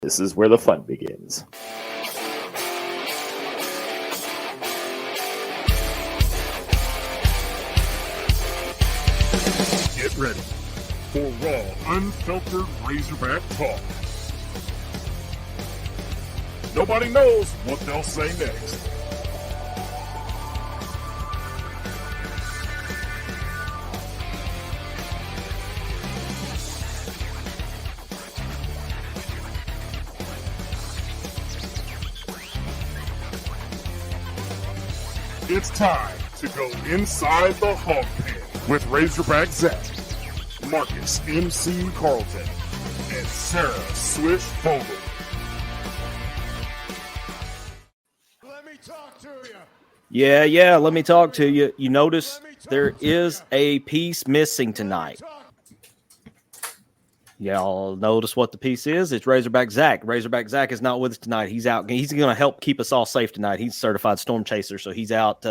This is where the fun begins. Get ready for raw, unfiltered Razorback talk. Nobody knows what they'll say next. It's time to go inside the Hawg Pen with Razorback Zach, Marcus MC Carlton, and Sarah Swish Vogel. Let me talk to you. Yeah, let me talk to you. You notice there is a piece missing tonight. Y'all notice what the piece is? It's Razorback Zach. Razorback Zach is not with us tonight. He's out. He's going to help keep us all safe tonight. He's a certified storm chaser, so he's out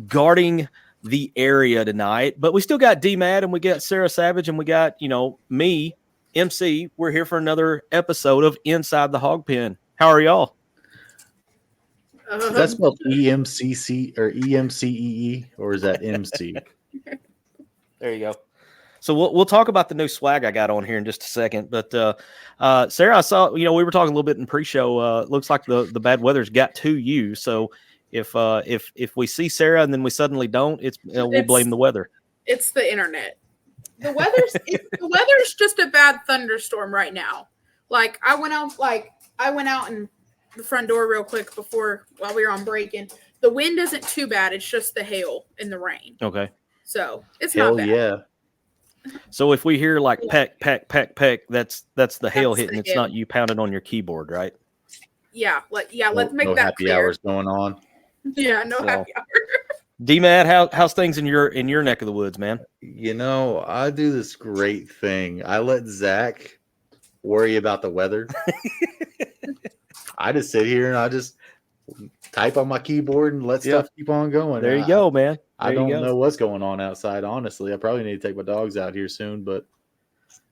guarding the area tonight. But we still got D-Mad, and we got Sarah Savage, and we got, me, MC. We're here for another episode of Inside the Hawg Pen. How are y'all? That's spelled EMCC or EMCEE, or is that MC? There you go. So we'll talk about the new swag I got on here in just a second. But Sarah, I saw, we were talking a little bit in pre-show. Looks like the bad weather's got to you. So if we see Sarah and then we suddenly don't, we'll blame the weather. It's the internet. The weather's just a bad thunderstorm right now. Like I went out in the front door real quick while we were on break, and the wind isn't too bad. It's just the hail and the rain. Okay. So it's Hell not bad. Yeah. So if we hear like peck, peck, peck, peck, that's the hail hitting. The it's hail. not you pounding on your keyboard, right? Yeah. Let's make no that happy clear. hours going on. Yeah, no happy hour. D-Mad, how's things in your neck of the woods, man? I do this great thing. I let Zach worry about the weather. I just sit here and I just type on my keyboard and let stuff keep on going. There you go, man. I don't know what's going on outside, honestly. I probably need to take my dogs out here soon, but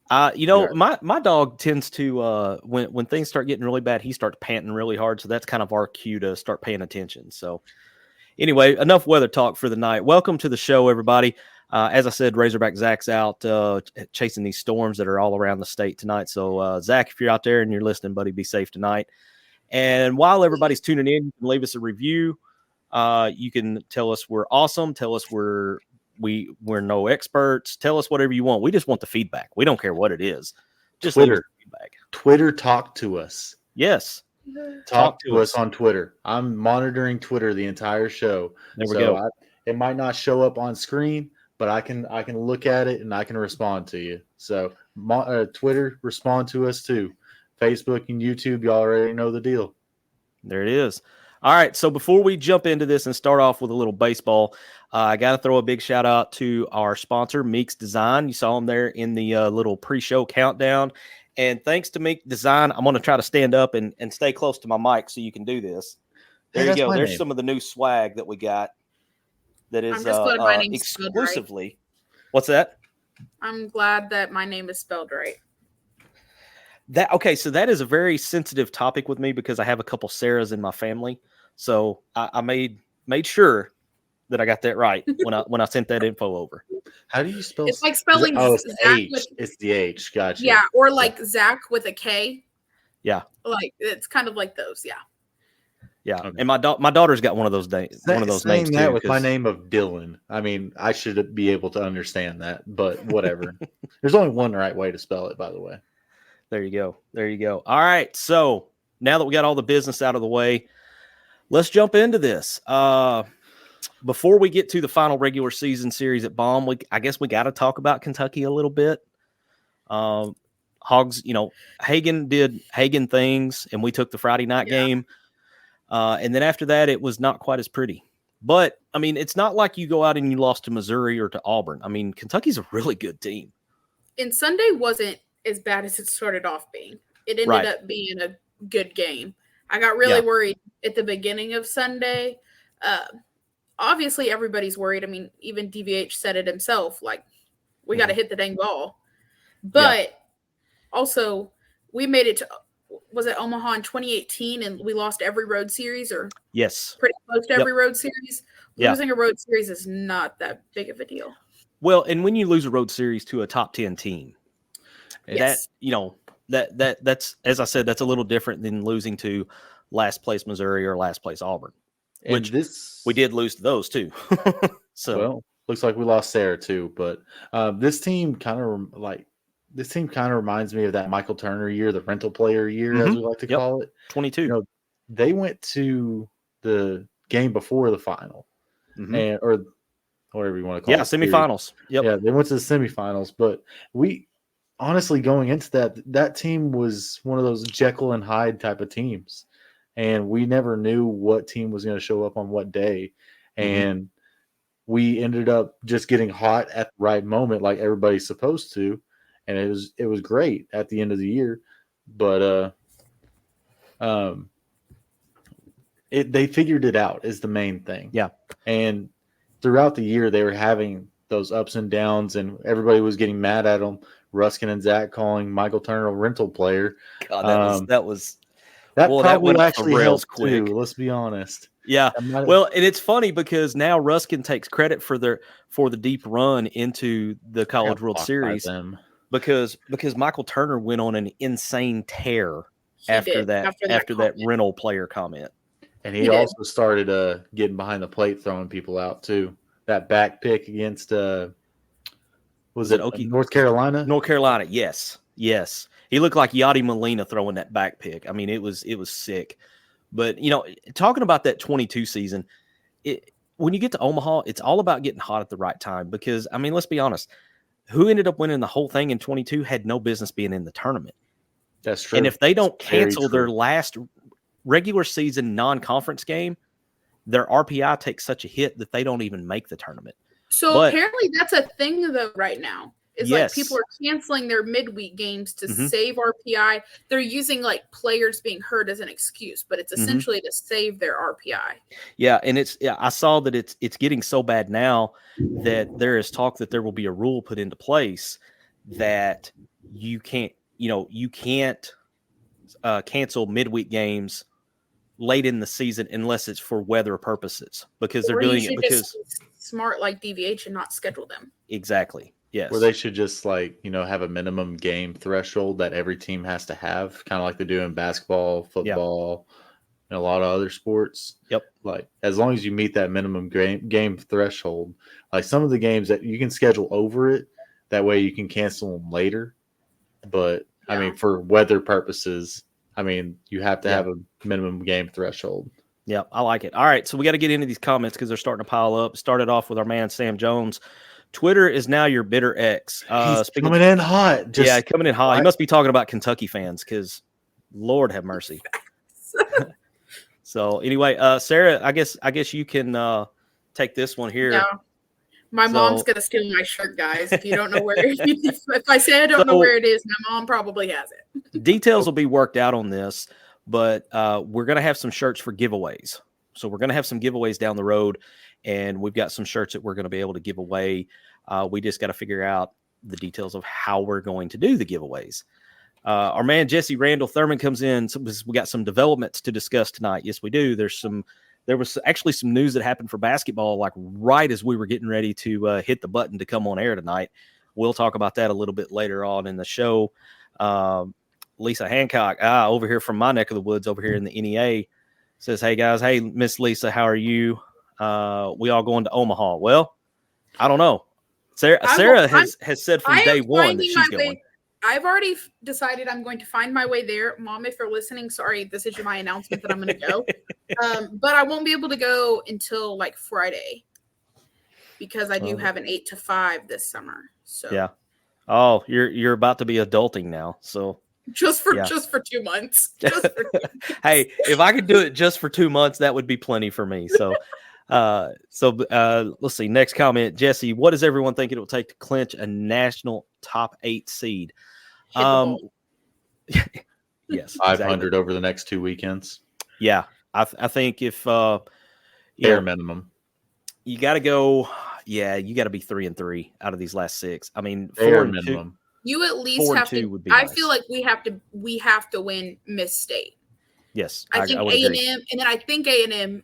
my dog tends to when things start getting really bad, he starts panting really hard. So that's kind of our cue to start paying attention. So anyway, enough weather talk for the night. Welcome to the show, everybody. As I said, Razorback Zach's out chasing these storms that are all around the state tonight. So Zach, if you're out there and you're listening, buddy, be safe tonight. And while everybody's tuning in, you can leave us a review. You can tell us we're awesome. Tell us we're no experts. Tell us whatever you want. We just want the feedback. We don't care what it is. Just leave us feedback. Twitter, talk to us. Yes. Talk to us on Twitter. I'm monitoring Twitter the entire show. There we go. It might not show up on screen, but I can look at it and I can respond to you. So Twitter, respond to us too. Facebook and YouTube, you already know the deal. There it is. All right, so before we jump into this and start off with a little baseball, I got to throw a big shout out to our sponsor, Meek's Design. You saw him there in the little pre-show countdown. And thanks to Meek Design, I'm going to try to stand up and stay close to my mic so you can do this. There you go. There's some of the new swag that we got that is exclusively. Right. What's that? I'm glad that my name is spelled right. So that is a very sensitive topic with me because I have a couple Sarahs in my family. So I made sure that I got that right when I sent that info over. How do you spell? It's like spelling. It's H. It's the H. Gotcha. Yeah, or like Zach with a K. Yeah. Like it's kind of like those. Yeah. Yeah, okay. And my daughter's got one of those names. One of those names that too, with my name of Dylan. I mean, I should be able to understand that, but whatever. There's only one right way to spell it, by the way. There you go. All right. So now that we got all the business out of the way, let's jump into this. Before we get to the final regular season series at Baum, I guess we got to talk about Kentucky a little bit. Hogs, Hagen did Hagen things, and we took the Friday night game. And then after that, it was not quite as pretty. But, I mean, it's not like you go out and you lost to Missouri or to Auburn. I mean, Kentucky's a really good team. And Sunday wasn't as bad as it started off being. It ended up being a good game. I got really worried at the beginning of Sunday. Obviously, everybody's worried. I mean, even DVH said it himself, like, we got to hit the dang ball. But also, we made it to was it Omaha in 2018, and we lost every road series, or Yes. pretty close to every road series. Yeah. Losing a road series is not that big of a deal. Well, and when you lose a road series to a top 10 team, Yes. that's, as I said, that's a little different than losing to last place Missouri or last place Auburn, which we did lose to those too. So, well, looks like we lost Sarah too, but this team kind of reminds me of that Michael Turner year, the rental player year, as we like to call it. 22. You know, they went to the game before the final, and or whatever you want to call it. Yeah, semifinals. Yep. Yeah, they went to the semifinals, but we honestly, going into that team was one of those Jekyll and Hyde type of teams, and we never knew what team was going to show up on what day, and we ended up just getting hot at the right moment, like everybody's supposed to, and it was great at the end of the year, but they figured it out is the main thing. Yeah, and throughout the year they were having those ups and downs, and everybody was getting mad at them. Ruskin and Zach calling Michael Turner a rental player. God, that probably went actually off the rails helped quick. too. Let's be honest. Yeah. Well, and it's funny because now Ruskin takes credit for the deep run into the College World Series because Michael Turner went on an insane tear after that rental player comment. And he also started getting behind the plate, throwing people out too. That back pick against was it North Carolina? North Carolina, yes. He looked like Yachty Molina throwing that back pick. I mean, it was sick. But talking about that 22 season, when you get to Omaha, it's all about getting hot at the right time. Because I mean, let's be honest, who ended up winning the whole thing in 22 had no business being in the tournament. That's true. And if they don't cancel their last regular season non-conference game, their RPI takes such a hit that they don't even make the tournament. So apparently that's a thing though right now. It's like people are canceling their midweek games to save RPI. They're using like players being hurt as an excuse, but it's essentially to save their RPI. Yeah, and I saw that it's getting so bad now that there is talk that there will be a rule put into place that you can't cancel midweek games late in the season unless it's for weather purposes, because they're doing it because smart like DVH and not schedule them. Exactly. Yes. Where they should just have a minimum game threshold that every team has to have, kind of like they do in basketball, football, and a lot of other sports. Yep. Like as long as you meet that minimum game threshold, like some of the games that you can schedule over it, that way you can cancel them later. But I mean, for weather purposes, I mean, you have to have a minimum game threshold. Yeah, I like it. All right, so we got to get into these comments because they're starting to pile up. Started off with our man Sam Jones. Twitter is now your bitter ex. He's coming in hot. Coming in hot. He must be talking about Kentucky fans because, Lord have mercy. So anyway, Sarah, I guess you can take this one here. Yeah. My mom's gonna steal my shirt, guys. If you don't know where, if I say I don't know where it is, my mom probably has it. Details will be worked out on this, but we're gonna have some shirts for giveaways. So we're gonna have some giveaways down the road, and we've got some shirts that we're gonna be able to give away. We just got to figure out the details of how we're going to do the giveaways. Our man Jesse Randall Thurman comes in. So we got some developments to discuss tonight. Yes, we do. There was actually some news that happened for basketball, like right as we were getting ready to hit the button to come on air tonight. We'll talk about that a little bit later on in the show. Lisa Hancock, over here from my neck of the woods, over here in the NEA, says, "Hey guys, hey Miss Lisa, how are you? We all going to Omaha?" Well, I don't know. Sarah has said from day one that she's going. I've already decided I'm going to find my way there. Mom, if you're listening, sorry, this is my announcement that I'm going to go. But I won't be able to go until like Friday because I do have an 8 to 5 this summer. So yeah. Oh, you're about to be adulting now. So just for 2 months. Hey, if I could do it just for 2 months, that would be plenty for me. So let's see. Next comment, Jesse. What does everyone think it will take to clinch a national top 8 seed? Yes, 500 over the next 2 weekends. Yeah, I think if bare minimum, you got to go. Yeah, you got to be 3-3 out of these last 6. I mean, bare 4-2. minimum. You at least 4-2 have to. would be I nice. feel like we have to win Miss State. Yes, I think would A&M, agree. and then I think A&M.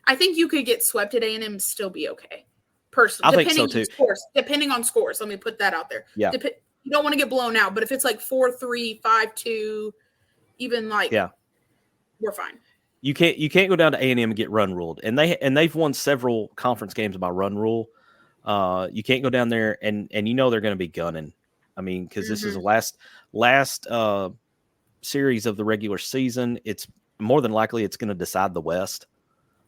I think you could get swept at A&M and still be okay. Personally, I think so too. Depending on scores, let me put that out there. Yeah. You don't want to get blown out, but if it's like 4-3, 5-2, even like, we're fine. You can't go down to A&M and get run ruled, and they've won several conference games by run rule. You can't go down there and you know they're going to be gunning. I mean, because this is the last series of the regular season. It's more than likely it's going to decide the West.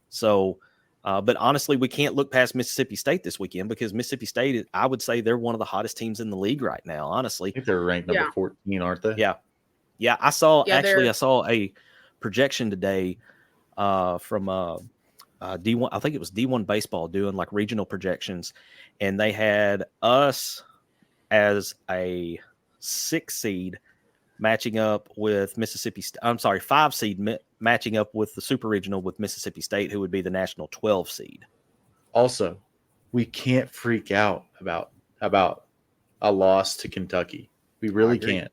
So, but honestly, we can't look past Mississippi State this weekend because Mississippi State, I would say they're one of the hottest teams in the league right now. Honestly, I think they're ranked number 14, aren't they? Yeah. I saw a projection today from D1. I think it was D1 baseball doing like regional projections, and they had us as a 6 seed matching up with Mississippi. I'm sorry, 5 seed matching up with the super regional with Mississippi State, who would be the national 12 seed. Also, we can't freak out about a loss to Kentucky. We really can't.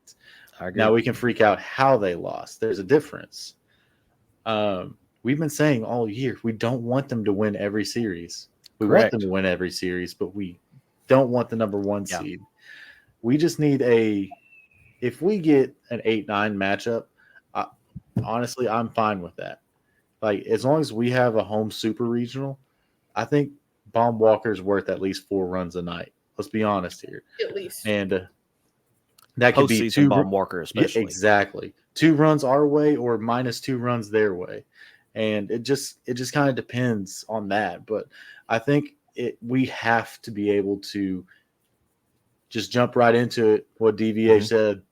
Now we can freak out how they lost. There's a difference. We've been saying all year we don't want them to win every series. We want them to win every series, but we don't want the number 1 seed. We just need if we get an 8-9 matchup, honestly, I'm fine with that. Like, as long as we have a home super regional, I think Baum Walker's worth at least 4 runs a night. Let's be honest here. At least. And that could be 2 Baum Walker, especially. Yeah, exactly. 2 runs our way or -2 runs their way. And it just kind of depends on that. But I think we have to be able to just jump right into it. What DVA said,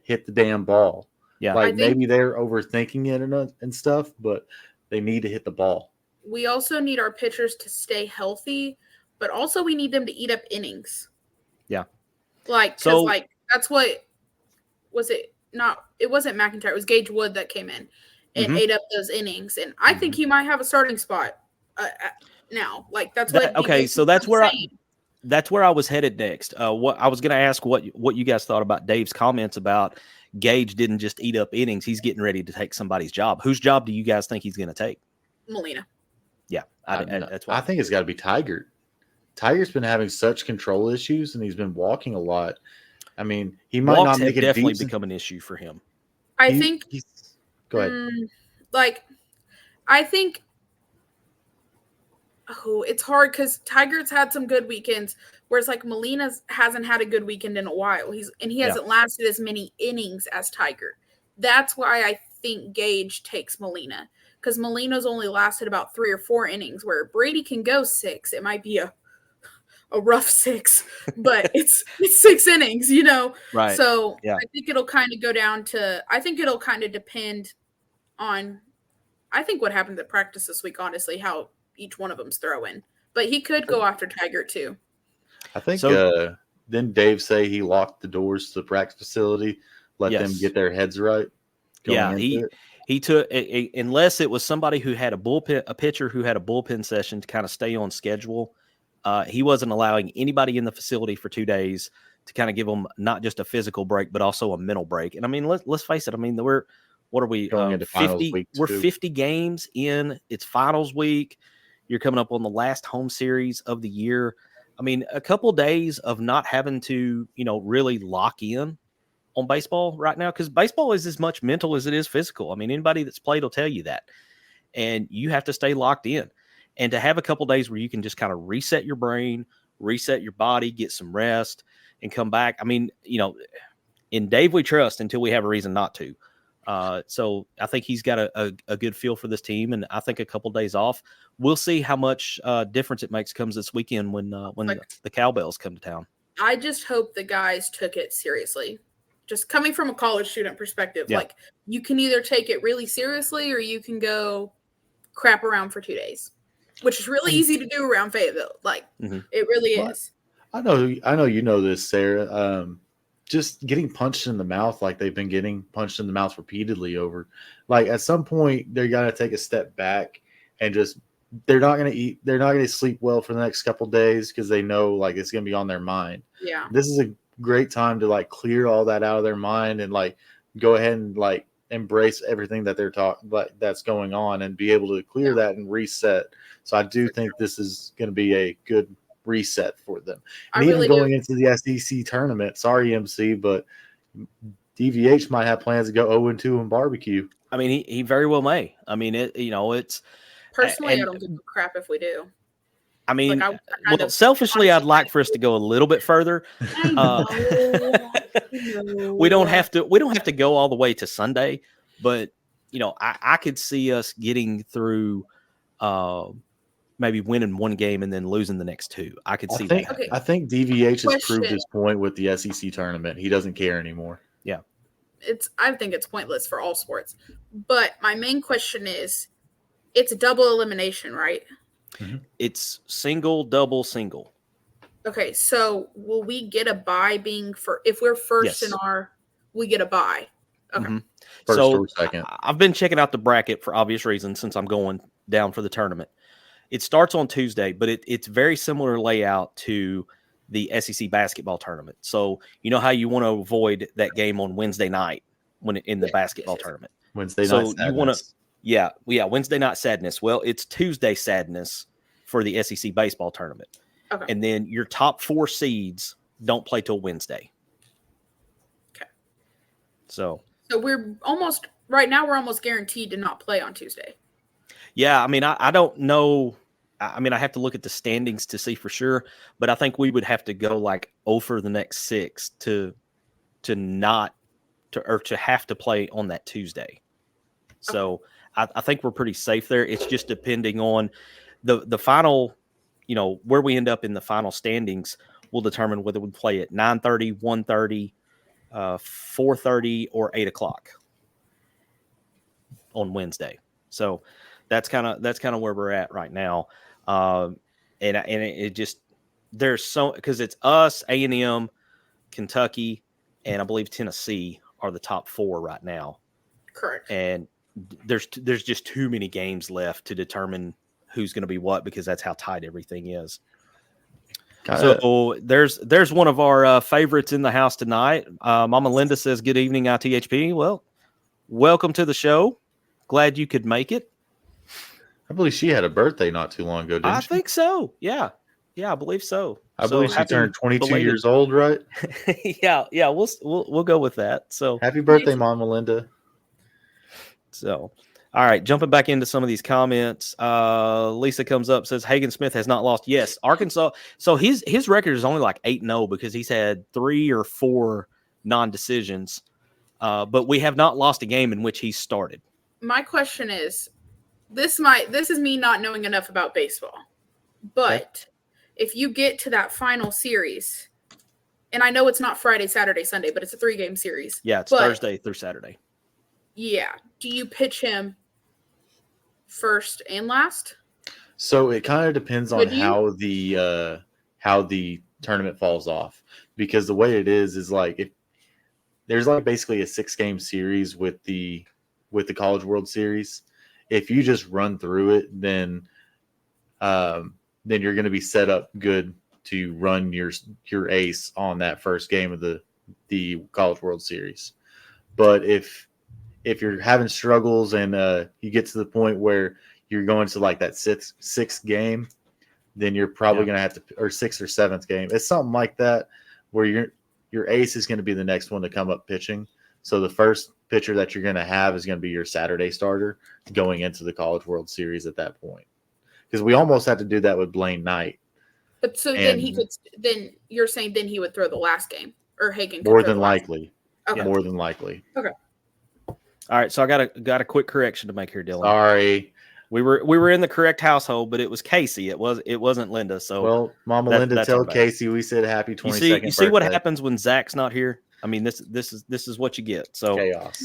hit the damn ball. Yeah. Like, maybe they're overthinking it and stuff, but they need to hit the ball. We also need our pitchers to stay healthy, but also we need them to eat up innings. Yeah. That's what was it? It wasn't McIntyre. It was Gage Wood that came in and ate up those innings. And I think he might have a starting spot now. Like, that's what. Okay, so that's where I was headed next. What I was going to ask what you guys thought about Dave's comments about Gage didn't just eat up innings. He's getting ready to take somebody's job. Whose job do you guys think he's going to take? Molina. Yeah, that's what I think it's got to be Tiger. Tiger's been having such control issues, and he's been walking a lot. I mean, he might not make it definitely become an issue for him. I think. Go ahead. I think. Oh, it's hard because Tiger's had some good weekends, whereas like Molina hasn't had a good weekend in a while. He hasn't lasted as many innings as Tiger. That's why I think Gage takes Molina, because Molina's only lasted about 3 or 4 innings, where Brady can go 6. It might be a rough 6, but it's 6 innings, you know? Right. So I think it'll kind of go down to, I think it'll kind of depend on, I think what happened at practice this week, honestly, how each one of them's throwing. But he could go after Tiger too. I think didn't Dave say he locked the doors to the practice facility, let them get their heads right? He took unless it was somebody who had a pitcher who had a bullpen session to kind of stay on schedule. He wasn't allowing anybody in the facility for 2 days to kind of give them not just a physical break, but also a mental break. And I mean, let's face it. I mean, what are we? Going into 50. We're 50 games in. It's finals week. You're coming up on the last home series of the year. I mean, a couple days of not having to, really lock in on baseball right now, because baseball is as much mental as it is physical. I mean, anybody that's played will tell you that. And you have to stay locked in. And to have a couple days where you can just kind of reset your brain, reset your body, get some rest, and come back. I mean, in Dave we trust until we have a reason not to. So I think he's got a good feel for this team, and I think a couple days off, we'll see how much difference it makes comes this weekend when the Cowbells come to town. I just hope the guys took it seriously. Just coming from a college student perspective, like, you can either take it really seriously or you can go crap around for 2 days, which is really easy to do around Fayetteville. Like, it really is. I know you know this, Sarah. Just getting punched in the mouth, like they've been getting punched in the mouth repeatedly over, like, at some point they're going to take a step back and they're not going to sleep well for the next couple of days, because they know, like, it's going to be on their mind. Yeah. This is a great time to like clear all that out of their mind and like go ahead and like embrace everything that they're that's going on and be able to clear that and reset. So I do think this is going to be a good reset for them. And even going into the SEC tournament, sorry MC, but DVH might have plans to go 0-2 in barbecue. I mean, he very well may. I mean, it's personally, I don't give a crap if we do. I mean, selfishly, I'd like for us to go a little bit further. We don't have to go all the way to Sunday, but I could see us getting through, maybe winning one game and then losing the next two. I could see that. Okay. I think DVH has proved his point with the SEC tournament. He doesn't care anymore. Yeah, I think it's pointless for all sports. But my main question is, it's a double elimination, right? Mm-hmm. It's single, double, single. Okay, so will we get a bye if we're first in we get a bye? Okay. Mm-hmm. First or second. I've been checking out the bracket for obvious reasons since I'm going down for the tournament. It starts on Tuesday, but it's very similar layout to the SEC basketball tournament. So you know how you want to avoid that game on Wednesday night in the basketball tournament. Wednesday night sadness. You want to Wednesday night sadness. Well, it's Tuesday sadness for the SEC baseball tournament. Okay. And then your top 4 seeds don't play till Wednesday. Okay. So we're almost guaranteed to not play on Tuesday. Yeah, I mean, I don't know. I mean, I have to look at the standings to see for sure, but I think we would have to go like over the next 6 to have to play on that Tuesday. So I think we're pretty safe there. It's just depending on the final, where we end up in the final standings will determine whether we play at 9:30, 1:30, 4:30, or 8 o'clock on Wednesday. So that's kind of where we're at right now. And it just, because it's us, A&M, Kentucky, and I believe Tennessee are the top 4 right now. Correct. And there's just too many games left to determine who's going to be what, because that's how tight everything is. So there's one of our favorites in the house tonight. Mama Linda says, "Good evening, ITHP." Well, welcome to the show. Glad you could make it. I believe she had a birthday not too long ago, didn't she? I think so. Yeah, I believe so. I believe she turned 22 years old, right? yeah. We'll go with that. So happy birthday, Mama Linda. So, all right, jumping back into some of these comments. Lisa comes up, says Hagen Smith has not lost. Yes, Arkansas. So his record is only like 8-0 because he's had 3 or 4 non-decisions, but we have not lost a game in which he started. My question is, this is me not knowing enough about baseball, but if you get to that final series, and I know it's not Friday, Saturday, Sunday, but it's a 3-game series. Yeah, it's Thursday through Saturday. Yeah. Do you pitch him first and last? So it kind of depends on how the tournament falls off, because the way it is like, if there's like basically a 6-game series with the College World Series. If you just run through it, then you're going to be set up good to run your ace on that first game of the College World Series. But if you're having struggles and you get to the point where you're going to like that sixth game, then you're probably going to have to, or 6th or 7th game. It's something like that where your ace is going to be the next one to come up pitching. So the first pitcher that you're going to have is going to be your Saturday starter going into the College World Series at that point. Because we almost had to do that with Blaine Knight. But so then you're saying then he would throw the last game, or Hagen? More than likely. Okay. More than likely. Okay. All right, so I got a quick correction to make here, Dylan. Sorry. We were in the correct household, but it was Casey. It wasn't Linda. So well, Mama Linda, tell Casey we said happy 22nd birthday. You see what happens when Zach's not here? I mean, this is what you get. So chaos.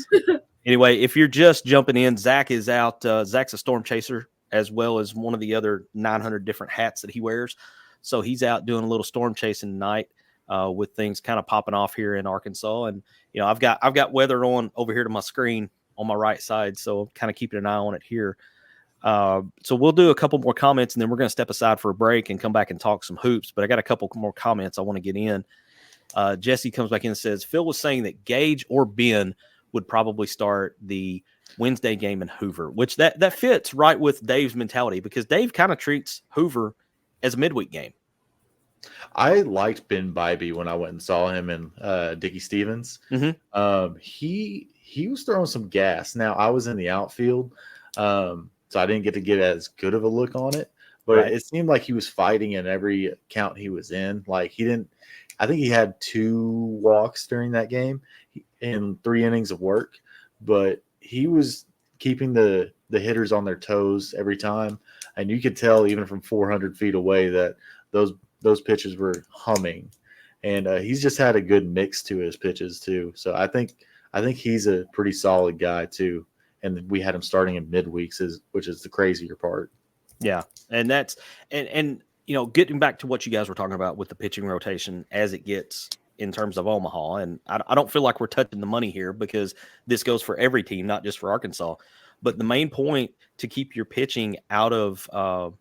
Anyway, if you're just jumping in, Zach is out. Zach's a storm chaser, as well as one of the other 900 different hats that he wears. So he's out doing a little storm chasing tonight, with things kind of popping off here in Arkansas. And I've got weather on over here to my screen on my right side, so I'm kind of keeping an eye on it here. So we'll do a couple more comments, and then we're going to step aside for a break and come back and talk some hoops. But I got a couple more comments I want to get in. Jesse comes back in and says, Phil was saying that Gage or Ben would probably start the Wednesday game in Hoover, which that fits right with Dave's mentality because Dave kind of treats Hoover as a midweek game. I liked Ben Bybee when I went and saw him in Dickie Stevens. Mm-hmm. He was throwing some gas. Now I was in the outfield, so I didn't get to get as good of a look on it. But Right. it seemed like he was fighting in every count he was in. Like he didn't. I think he had 2 walks during that game in 3 innings of work, but he was keeping the hitters on their toes every time, and you could tell even from 400 feet away that those pitches were humming, and he's just had a good mix to his pitches too. So I think he's a pretty solid guy too, and we had him starting in midweeks, which is the crazier part. Yeah, and that's and getting back to what you guys were talking about with the pitching rotation as it gets in terms of Omaha, and I don't feel like we're touching the money here because this goes for every team, not just for Arkansas. But the main point to keep your pitching out of a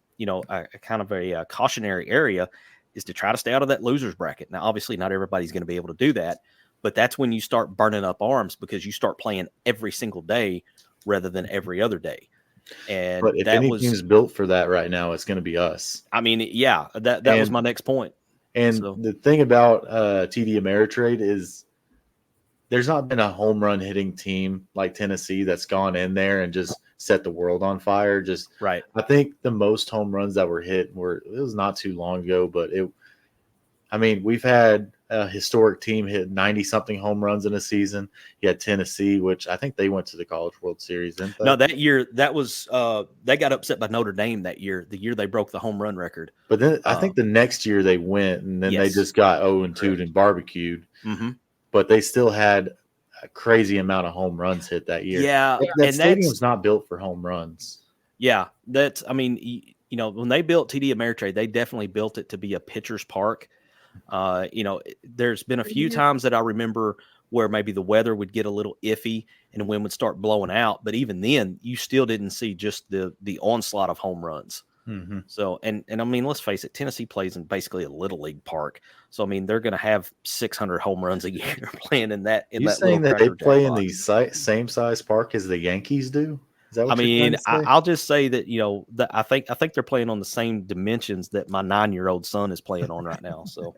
kind of a cautionary area is to try to stay out of that losers bracket. Now, obviously, not everybody's going to be able to do that, but that's when you start burning up arms because you start playing every single day rather than every other day. And but if any team's built for that right now, it's going to be us. I mean, yeah, that was my next point. And So, the thing about TD Ameritrade is there's not been a home run hitting team like Tennessee that's gone in there and just set the world on fire. Just right. I think the most home runs that were hit it was not too long ago, but we've had a historic team hit 90-something home runs in a season. You had Tennessee, which I think they went to the College World Series. Didn't they? No, that year that was they got upset by Notre Dame that year. The year they broke the home run record. But then I think the next year they went, and then they just got 0-2 and barbecued. Mm-hmm. But they still had a crazy amount of home runs hit that year. Yeah, that stadium's not built for home runs. Yeah, when they built TD Ameritrade, they definitely built it to be a pitcher's park. There's been a few times that I remember where maybe the weather would get a little iffy and the wind would start blowing out, but even then, you still didn't see just the onslaught of home runs. Mm-hmm. So, and I mean, let's face it, Tennessee plays in basically a little league park. So, I mean, they're going to have 600 home runs a year playing in that. You saying that they play in the same size park as the Yankees do? Is that what I'll just say that I think they're playing on the same dimensions that my 9-year-old son is playing on right now. So,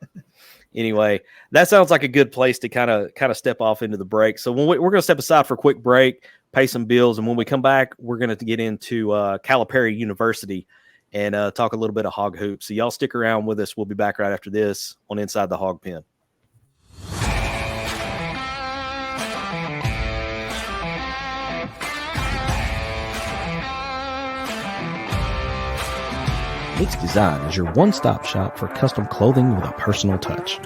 anyway, that sounds like a good place to kind of step off into the break. So, we're going to step aside for a quick break, pay some bills, and when we come back, we're going to get into Calipari University and talk a little bit of hog hoops. So y'all stick around with us. We'll be back right after this on Inside the Hawg Pen. Mix Design is your one-stop shop for custom clothing with a personal touch.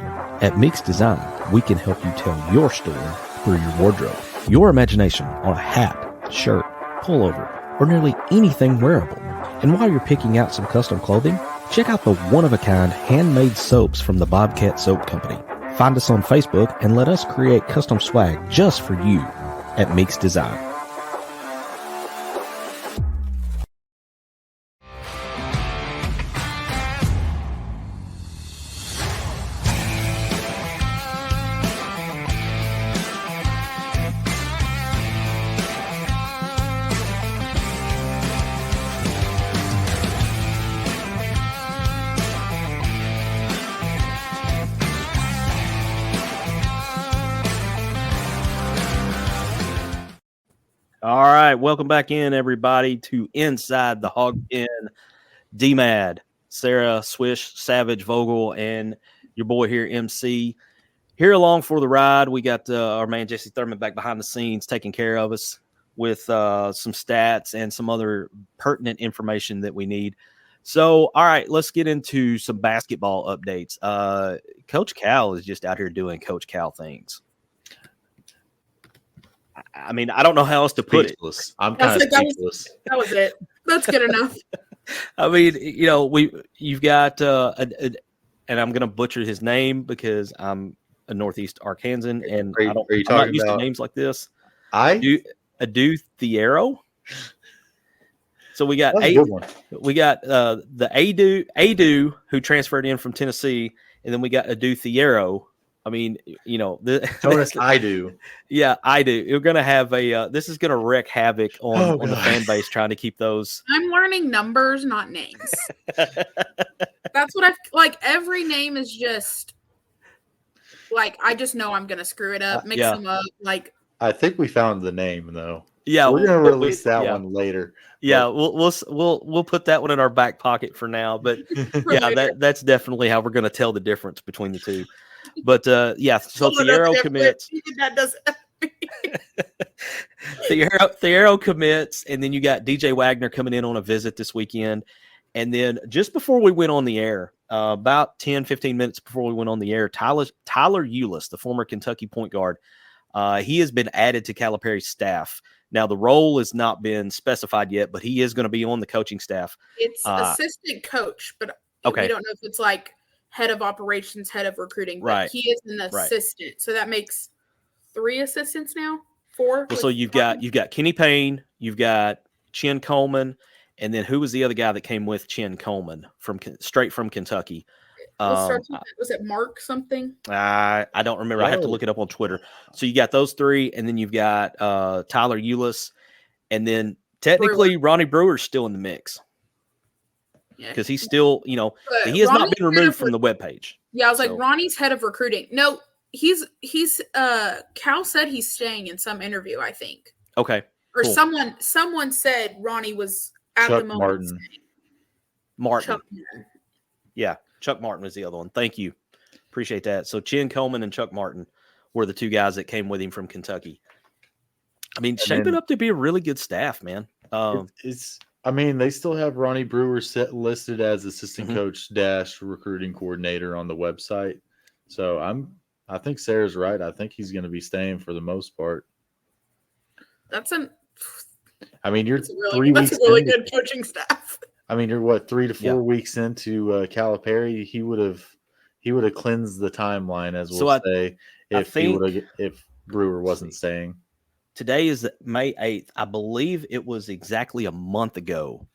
At Mix Design, we can help you tell your story through your wardrobe. Your imagination on a hat, shirt, pullover, or nearly anything wearable. And while you're picking out some custom clothing, check out the one-of-a-kind handmade soaps from the Bobcat Soap Company. Find us on Facebook and let us create custom swag just for you at Mix Design. All right, welcome back in, everybody, to Inside the Hawg Pen. D-Mad, Sarah, Swish, Savage, Vogel, and your boy here, MC. Here along for the ride, we got our man Jesse Thurman back behind the scenes taking care of us with some stats and some other pertinent information that we need. So, all right, let's get into some basketball updates. Coach Cal is just out here doing Coach Cal things. I mean, I don't know how else to put it. I'm kind of speechless. That was it. That's good enough. I mean, you've got, and I'm going to butcher his name because I'm a Northeast Arkansan, and I'm not used to names like this. Adu Thiero. So we got the Adu who transferred in from Tennessee, and then we got Adu Thiero I mean, Jonas, I do. Yeah, I do. You're going to have this is going to wreak havoc on the God. fan base trying to keep those. I'm learning numbers, not names. That's what like. Every name is just like, I just know I'm going to screw it up, mix them up. Like, I think we found the name though. Yeah, we're going to release that one later. Yeah, we'll put that one in our back pocket for now. But yeah, that's definitely how we're going to tell the difference between the two. But yeah, so Thiero commits. That doesn't. Thiero commits, and then you got DJ Wagner coming in on a visit this weekend. And then just before we went on the air, about 10, 15 minutes before we went on the air, Tyler Eulis, the former Kentucky point guard, he has been added to Calipari's staff. Now, the role has not been specified yet, but he is going to be on the coaching staff. It's assistant coach, but we don't know if it's like head of operations, head of recruiting. But he is an assistant. So that makes 3 assistants now? 4? Well, so you've got Kenny Payne, you've got Chin Coleman, and then who was the other guy that came with Chin Coleman straight from Kentucky? Was it Mark something? I don't remember. I have to look it up on Twitter. So you got those 3, and then you've got Tyler Eulis, and then technically Ronnie Brewer's still in the mix because he's still, he has not been removed from the webpage. Yeah, I was like, Ronnie's head of recruiting. No, he's Cal said he's staying in some interview, I think. Okay. Or cool. Someone said Ronnie was at Chuck the moment. Martin. Chuck Martin. Yeah. Chuck Martin was the other one. Thank you. Appreciate that. So Chin Coleman and Chuck Martin were the 2 guys that came with him from Kentucky. I mean, shaping up to be a really good staff, man. They still have Ronnie Brewer listed as assistant coach / recruiting coordinator on the website. So I think Sarah's right. I think he's going to be staying for the most part. You're that's a really good coaching staff. You're what 3 to 4 weeks into Calipari. He would have cleansed the timeline, as we'll say, if Brewer wasn't staying. Today is May 8th. I believe it was exactly a month ago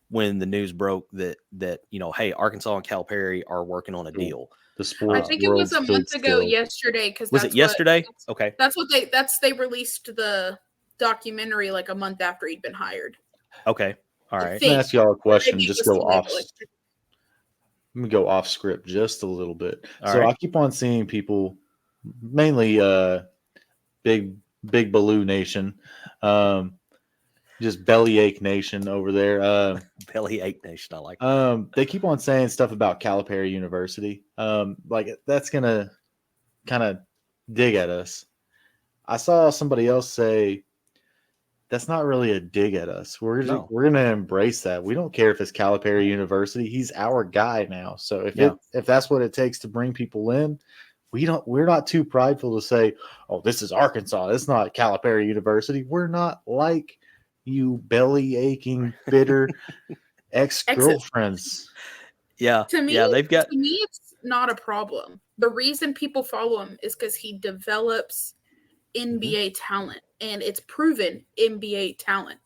when the news broke that hey, Arkansas and Calipari are working on a deal. I think it was a month ago yesterday. Was it yesterday? Okay, they released the documentary like a month after he'd been hired. Okay. All right. Let me ask y'all a question. Just go off. Let me go off script just a little bit. I keep on seeing people, mainly big Baloo Nation, just Bellyache Nation over there. Bellyache Nation, I like. They keep on saying stuff about Calipari University. Like that's gonna kind of dig at us. I saw somebody else say, that's not really a dig at us. We're going to embrace that. We don't care if it's Calipari University. He's our guy now. So if that's what it takes to bring people in, we're not too prideful to say, oh, this is Arkansas. It's not Calipari University. We're not like you belly aching, bitter ex-girlfriends. Yeah. To me, it's not a problem. The reason people follow him is because he develops NBA talent, and it's proven NBA talent.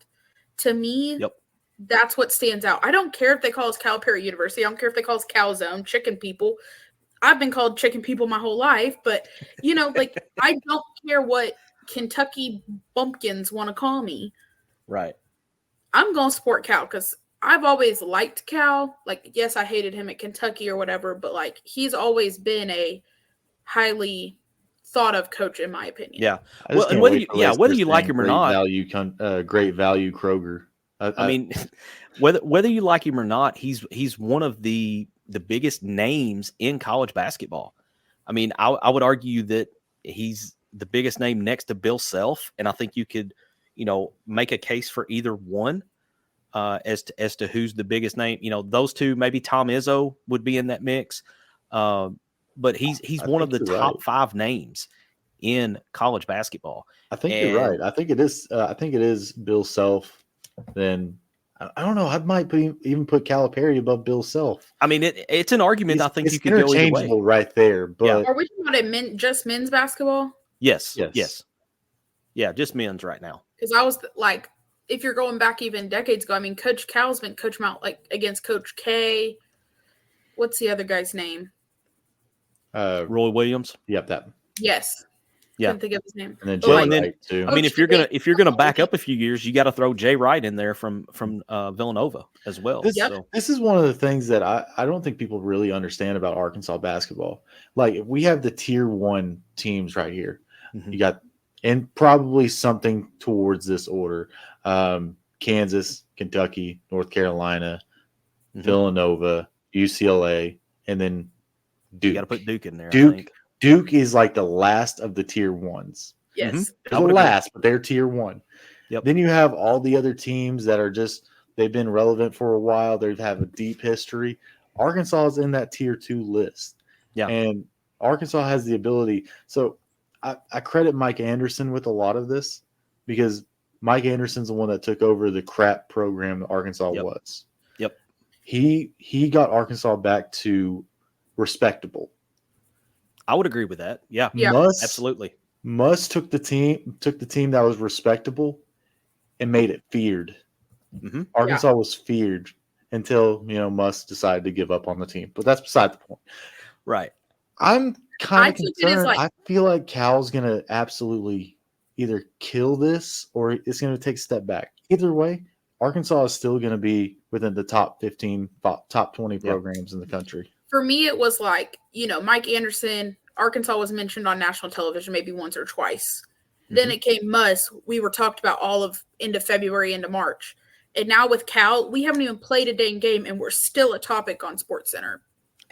To me, that's what stands out. I don't care if they call us Calipari University. I don't care if they call us Calzone, chicken people. I've been called chicken people my whole life, but I don't care what Kentucky bumpkins want to call me. Right. I'm going to support Cal because I've always liked Cal. Like, yes, I hated him at Kentucky or whatever, but he's always been a highly thought of coach, in my opinion. Yeah. Well, and whether you like him or not, great value Kroger. Whether you like him or not, he's one of the biggest names in college basketball. I would argue that he's the biggest name next to Bill Self, and I think you could, make a case for either one as to who's the biggest name. Those two, maybe Tom Izzo would be in that mix. But he's one of the top 5 names in college basketball. I think you're right. I think it is Bill Self. Then I don't know. I might even put Calipari above Bill Self. It's an argument. I think you could go either way. Interchangeable right there. But are we talking about just men's basketball? Yes. Yeah, just men's right now. Because I was like, if you're going back even decades ago, Coach Cal's been coaching out against Coach K. What's the other guy's name? Roy Williams. Yep, that. Yes. Yeah. Couldn't think of his name. And then But, Jay like, and then- Wright, too. I mean, if you're gonna back up a few years, you got to throw Jay Wright in there from Villanova as well. This is one of the things that I don't think people really understand about Arkansas basketball. Like, we have the tier 1 teams right here. Mhm. You got, and probably something towards this order: Kansas, Kentucky, North Carolina, Mhm. Villanova, UCLA, and then Duke. You got to put Duke in there. I think. Duke is like the last of the tier 1s. Yes. They're the last, but they're tier 1. Yep. Then you have all the other teams that are just, they've been relevant for a while. They have a deep history. Arkansas is in that tier 2 list. Yeah. And Arkansas has the ability. So I credit Mike Anderson with a lot of this, because Mike Anderson's the one that took over the crap program that Arkansas was. Yep. He got Arkansas back to respectable. I would agree with that. Yeah. Absolutely. Muss took the team that was respectable and made it feared. Mhm. Arkansas was feared until Muss decided to give up on the team. But that's beside the point. Right. I'm kind I of think it is concerned. like- I feel like Cal's gonna absolutely either kill this or it's gonna take a step back. Either way, Arkansas is still gonna be within the top 15, top 20 programs in the country. For me, it was like, Mike Anderson, Arkansas was mentioned on national television maybe once or twice. Then it came Muss. We were talked about all of into February, into March. And now with Cal, we haven't even played a dang game, and we're still a topic on SportsCenter.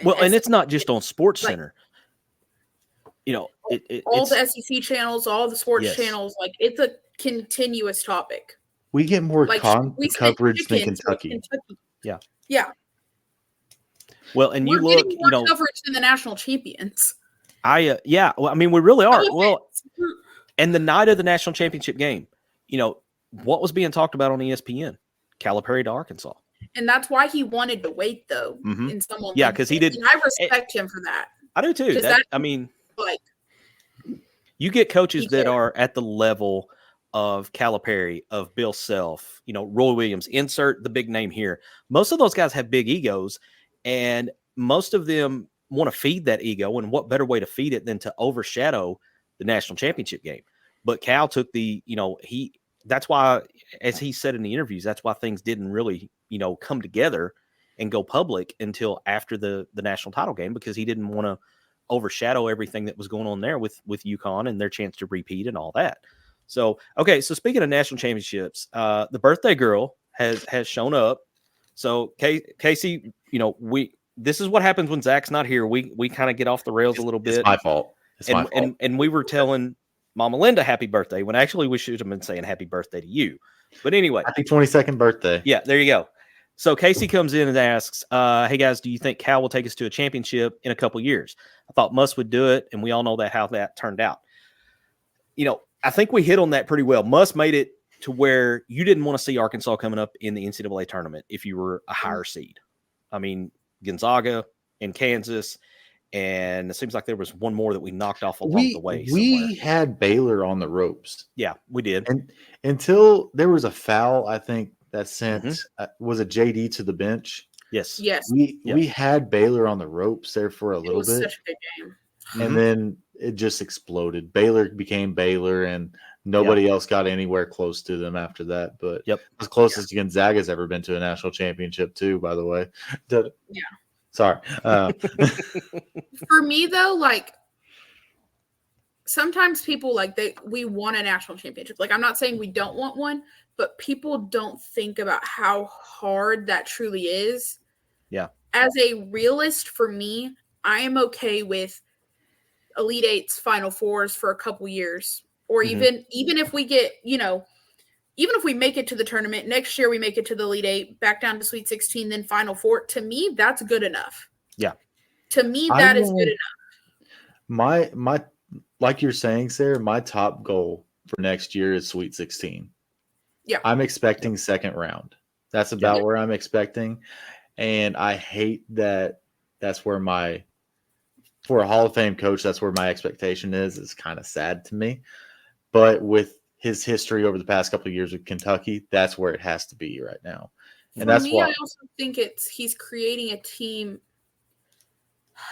Well, and it's not just on Sports like- Center. all it's, the SEC channels, all the sports Yes. channels, like it's a continuous topic. We get more Like we spent coverage than chickens with Kentucky. Yeah. Yeah. well, and We're you look, getting more coverage than the national champions. well, I mean, we really are. No Well, offense. and the night of the national championship game, what was being talked about on ESPN? Calipari to Arkansas. And that's why he wanted to wait, though. Mhm. In someone, Yeah, 'cause he did- And I respect him for that. I do too. 'Cause I mean, Like, you get coaches He that did. are at the level of Calipari, of Bill Self, Roy Williams, insert the big name here. Most of those guys have big egos, and most of them want to feed that ego. And what better way to feed it than to overshadow the national championship game? But Cal took that's why, as he said in the interviews, that's why things didn't really, come together and go public until after the national title game, because he didn't want to overshadow everything that was going on there with UConn and their chance to repeat and all that. So, okay. So speaking of national championships, the birthday girl has shown up. So Casey, this is what happens when Zach's not here. We kind of get off the rails a little bit. It's my fault. My fault. And we were telling Mama Linda happy birthday when actually we should have been saying happy birthday to you. But anyway, Happy 22nd birthday. yeah, there you go. So Casey comes in and asks, hey guys, do you think Cal will take us to a championship in a couple years? I thought Muss would do it, and we all know how that turned out. I think we hit on that pretty well. Muss made it to where you didn't want to see Arkansas coming up in the NCAA tournament if you were a higher seed. I mean, Gonzaga and Kansas, and it seems like there was one more that we knocked off along the way. We had Baylor on the ropes. Yeah, we did. And until there was a foul, I think that sent was a JD to the bench. Yes. We had Baylor on the ropes there for a little was bit, such a good game. and then it just exploded. Baylor became Baylor, and nobody else got anywhere close to them after that. But as close as Gonzaga's ever been to a national championship, too. By the way, Sorry. For me, though, like sometimes people we want a national championship. Like, I'm not saying we don't want one, but people don't think about how hard that truly is. Yeah. As a realist, for me, I am okay with Elite Eights, Final Fours for a couple years, or even if we get, even if we make it to the tournament next year, we make it to the Elite Eight, back down to Sweet 16, then Final Four. To me, that's good enough. Yeah. To me, that is good enough. My like you're saying, Sarah, my top goal for next year is Sweet 16. Yeah. I'm expecting second round. That's about where I'm expecting. And I hate that that's where for a Hall of Fame coach, that's where my expectation is. It's kind of sad to me. But with his history over the past couple of years with Kentucky, that's where it has to be right now. And For that's me, why I also think he's creating a team.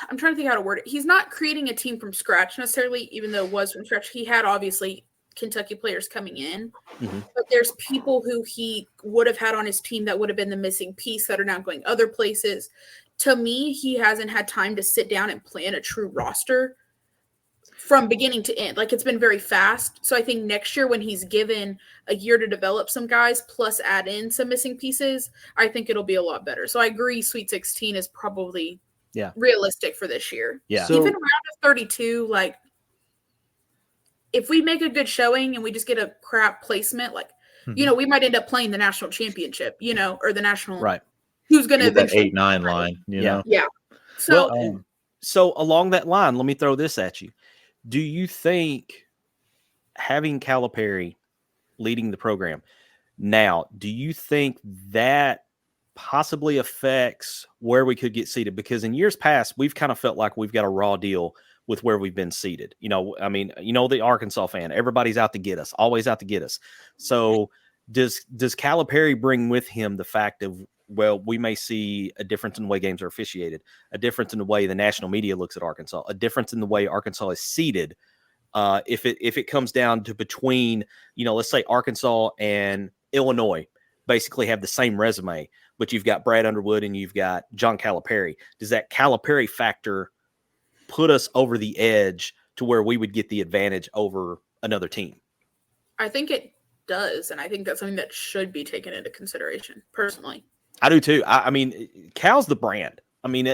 I'm trying to think how to word it. He's not creating a team from scratch necessarily, even though it was from scratch. He had obviously Kentucky players coming in, but there's people who he would have had on his team that would have been the missing piece that are now going other places. To me, he hasn't had time to sit down and plan a true roster from beginning to end. Like, it's been very fast. So I think next year when he's given a year to develop some guys plus add in some missing pieces, I think it'll be a lot better. So I agree Sweet 16 is probably realistic for this year. Yeah. So, even round of 32, like, if we make a good showing and we just get a crap placement, like, we might end up playing the national championship, or the national who's going to that 8-9 line, you know? Yeah. So, so along that line, let me throw this at you. Do you think having Calipari leading the program now, do you think that possibly affects where we could get seated? Because in years past, we've kind of felt like we've got a raw deal with where we've been seated. The Arkansas fan, everybody's out to get us, always out to get us. So does Calipari bring with him the fact of, well, we may see a difference in the way games are officiated, a difference in the way the national media looks at Arkansas, a difference in the way Arkansas is seated. If it comes down to between, let's say Arkansas and Illinois basically have the same resume, but you've got Brad Underwood and you've got John Calipari. Does that Calipari factor put us over the edge to where we would get the advantage over another team? I think it does, and I think that's something that should be taken into consideration, personally. I do too. I mean, Cal's the brand. I mean,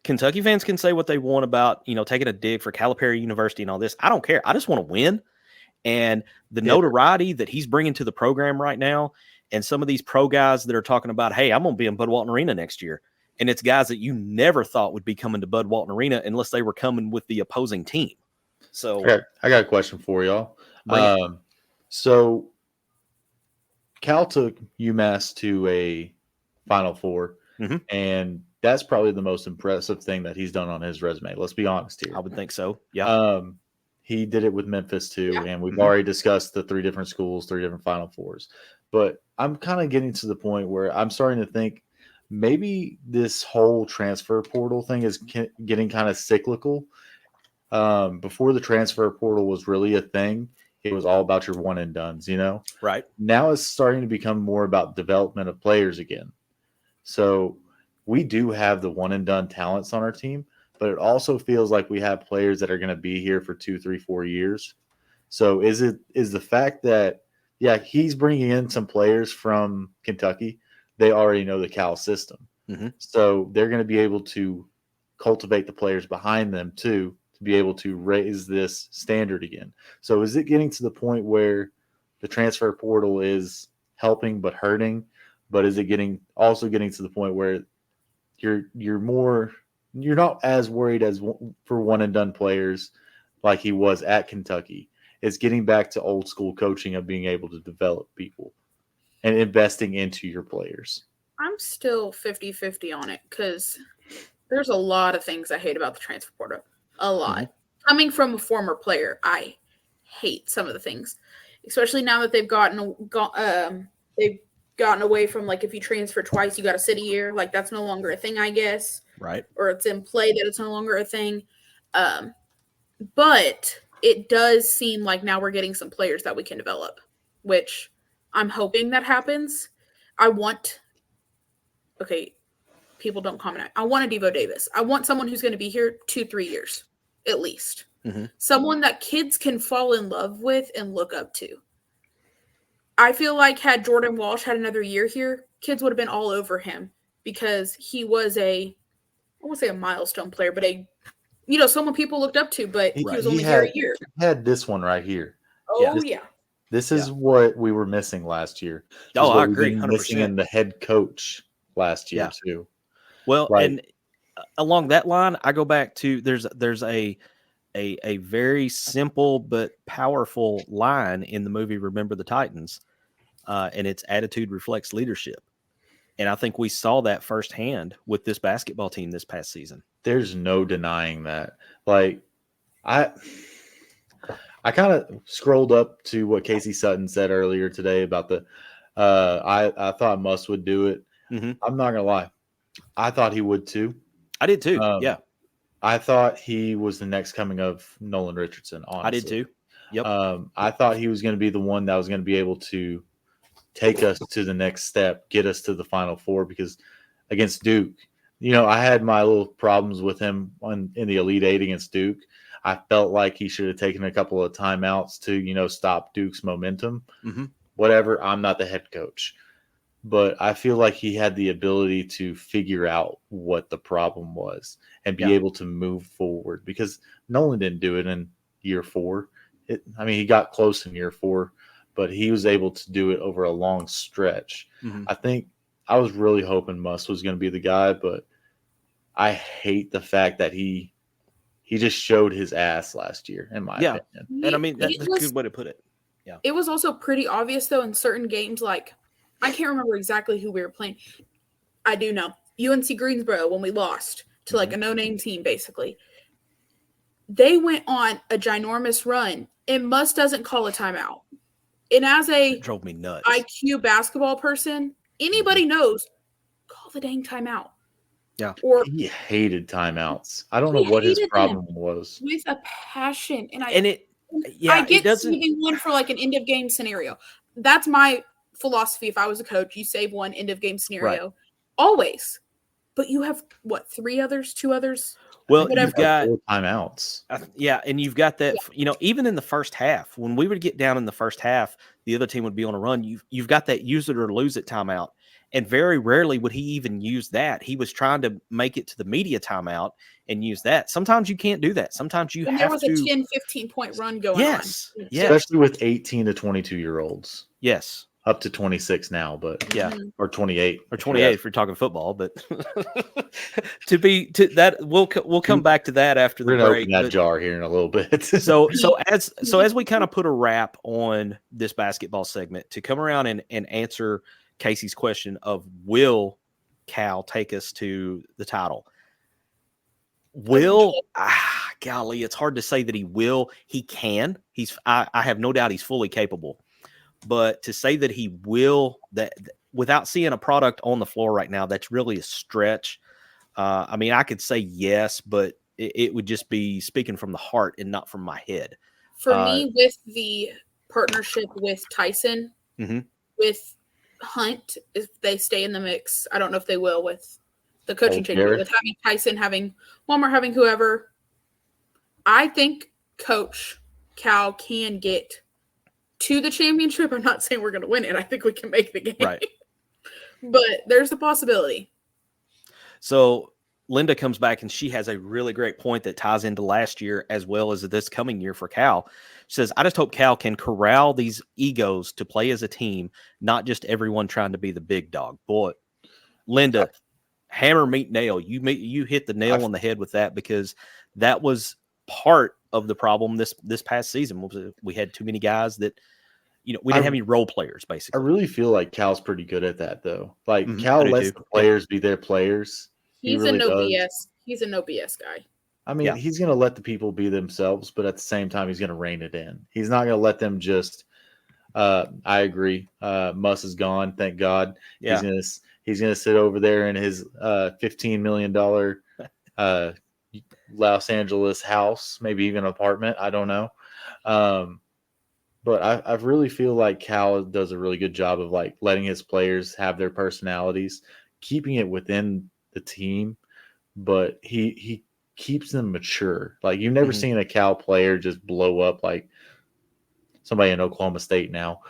Kentucky fans can say what they want about, taking a dig for Calipari University and all this. I don't care. I just want to win. And the notoriety that he's bringing to the program right now, and some of these pro guys that are talking about, hey, I'm going to be in Bud Walton Arena next year. And it's guys that you never thought would be coming to Bud Walton Arena unless they were coming with the opposing team. So I got a question for y'all. So Cal took UMass to a Final Four, and that's probably the most impressive thing that he's done on his resume. Let's be honest here. I would think so. Yeah. He did it with Memphis too, and we've already discussed the 3 different schools, 3 different Final Fours. But I'm kind of getting to the point where I'm starting to think maybe this whole transfer portal thing is getting kind of cyclical. Before the transfer portal was really a thing, it was all about your one and dones, Right. Now it's starting to become more about development of players again. So we do have the one and done talents on our team, but it also feels like we have players that are going to be here for 2, 3, 4 years. So is the fact that, he's bringing in some players from Kentucky, they already know the Cal system. So they're going to be able to cultivate the players behind them too, to be able to raise this standard again. So is it getting to the point where the transfer portal is helping but hurting? But is it getting to the point where you're not as worried as for one and done players like he was at Kentucky? It's getting back to old school coaching of being able to develop people and investing into your players. I'm still 50-50 on it because there's a lot of things I hate about the transfer portal. A lot. Coming from a former player, I hate some of the things, especially now that they've gotten away from, like, if you transfer twice, you got to sit a year. Like, that's no longer a thing, I guess. Right. Or it's in play that it's no longer a thing. But it does seem like now we're getting some players that we can develop, which I'm hoping that happens. People don't comment. I want a Devo Davis. I want someone who's going to be here 2-3 years, at least. Someone that kids can fall in love with and look up to. I feel like had Jordan Walsh had another year here, kids would have been all over him because he was I won't say a milestone player, but someone people looked up to, but he was only here a year. He had this one right here. Oh, This is what we were missing last year. I agree. 100%. Missing in the head coach last year too. Well, and along that line, I go back to there's a very simple but powerful line in the movie Remember the Titans, and its attitude reflects leadership. And I think we saw that firsthand with this basketball team this past season. There's no denying that. Like, I kind of scrolled up to what Casey Sutton said earlier today about the I thought Muss would do it. I'm not going to lie. I thought he would too. I did too. Yeah. I thought he was the next coming of Nolan Richardson, honestly. I did too. Yep. I thought he was going to be the one that was going to be able to take us to the next step, get us to the Final Four, because against Duke, I had my little problems with him in the Elite Eight against Duke. I felt like he should have taken a couple of timeouts to, stop Duke's momentum. Mm-hmm. Whatever, I'm not the head coach. But I feel like he had the ability to figure out what the problem was and be able to move forward, because Nolan didn't do it in year 4. He got close in year 4, but he was able to do it over a long stretch. Mm-hmm. I think I was really hoping Muss was going to be the guy, but I hate the fact that he just showed his ass last year, in my opinion. And that's a good way to put it. Yeah. It was also pretty obvious, though, in certain games, like, I can't remember exactly who we were playing. I do know. UNC Greensboro, when we lost to like a no-name team, basically. They went on a ginormous run, and Muss doesn't call a timeout. And as It drove me nuts. IQ basketball person, anybody knows, call the dang timeout. Yeah. Or He hated timeouts. I don't know what his problem was. with a passion. And I get saving one for like an end of game scenario. That's my philosophy. If I was a coach, you save one end of game scenario. Right. Always. But you have what, 2 others? Well, Whatever. you've got 4 timeouts. And you've got that. Even in the first half, when we would get down in the first half, the other team would be on a run. You've got that use it or lose it timeout, and very rarely would he even use that. He was trying to make it to the media timeout and use that. Sometimes you can't do that. Sometimes you have to. There was a 10, 15-point run going on. Yes, Especially with 18 to 22-year-olds. Yes. Up to 26 now, but or 28 or 28 if you're talking football. But to that, we'll come back to that after the break. We're gonna break. open that jar here in a little bit. so as we kind of put a wrap on this basketball segment, to come around and answer Casey's question of will Cal take us to the title? Golly, it's hard to say that he will. He can. I have no doubt he's fully capable. But to say that he will, that without seeing a product on the floor right now, that's really a stretch. I could say yes, but it would just be speaking from the heart and not from my head. For me, with the partnership with Tyson, with Hunt, if they stay in the mix, I don't know if they will with the coaching change, with having Tyson, having Walmart, having whoever. I think Coach Cal can get to the championship. I'm not saying we're going to win it. I think we can make the game. Right. But there's a possibility. So Linda comes back and she has a really great point that ties into last year as well as this coming year for Cal. She says, I just hope Cal can corral these egos to play as a team, not just everyone trying to be the big dog. Boy, Linda, hammer, meet, nail. You hit the nail on the head with that, because that was part of the problem this past season. We had too many guys that, we didn't have any role players, basically. I really feel like Cal's pretty good at that, though. Like, Cal lets the players be their players. He's really a no does. BS. He's a no BS guy. He's going to let the people be themselves, but at the same time, he's going to rein it in. He's not going to let them just. I agree. Muss is gone. Thank God. Yeah. He's going to sit over there in his $15 million Los Angeles house, maybe even apartment. I don't know. But I really feel like Cal does a really good job of like letting his players have their personalities, keeping it within the team, but he keeps them mature. Like, you've never seen a Cal player just blow up like somebody in Oklahoma State now.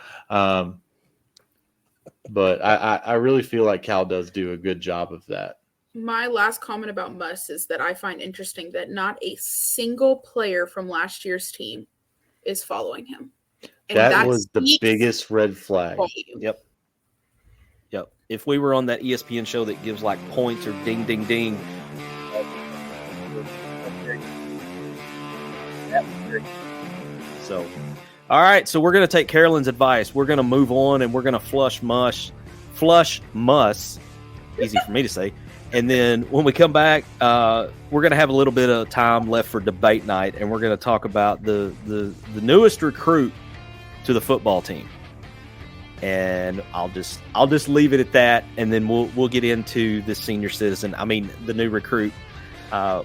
But I really feel like Cal does do a good job of that. My last comment about Muss is that I find interesting that not a single player from last year's team is following him. And that was the biggest red flag. Yep. If we were on that ESPN show that gives like points or ding, ding, ding. So, all right. So we're going to take Carolyn's advice. We're going to move on and we're going to flush Muss. Easy for me to say. And then when we come back, we're going to have a little bit of time left for debate night, and we're going to talk about the newest recruit to the football team. And I'll just leave it at that, and then we'll get into the senior citizen. The new recruit.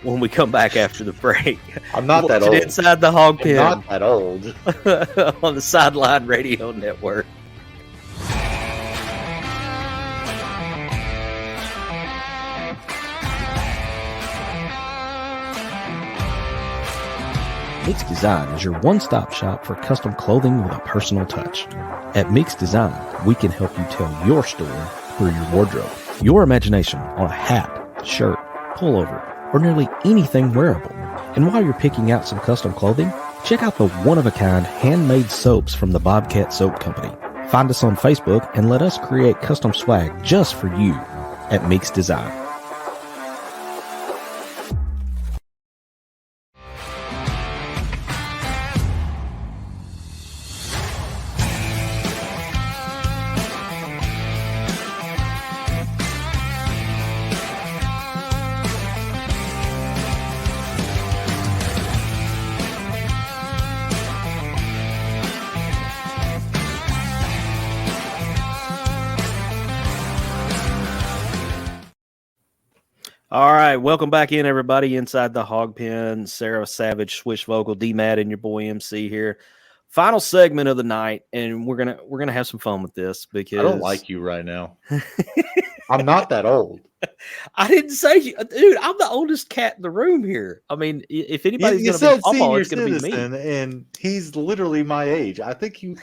when we come back after the break. I'm not that Watch it old. Inside the Hog Pen I'm not that old. on the Sideline Radio Network. Mix Design is your one-stop shop for custom clothing with a personal touch. At Mix Design, we can help you tell your story through your wardrobe. Your imagination on a hat, shirt, pullover, or nearly anything wearable. And while you're picking out some custom clothing, check out the one-of-a-kind handmade soaps from the Bobcat Soap Company. Find us on Facebook and let us create custom swag just for you at Mix Design. All right, welcome back in, everybody. Inside the Hog Pen, Sarah Savage, Swish Vogel, D-Matt, and your boy MC here. Final segment of the night, and we're gonna have some fun with this because I don't like you right now. I'm not that old. I didn't say you, dude. I'm the oldest cat in the room here. I mean, if anybody's You gonna said be football, senior it's gonna be me. citizen, and he's literally my age. I think you.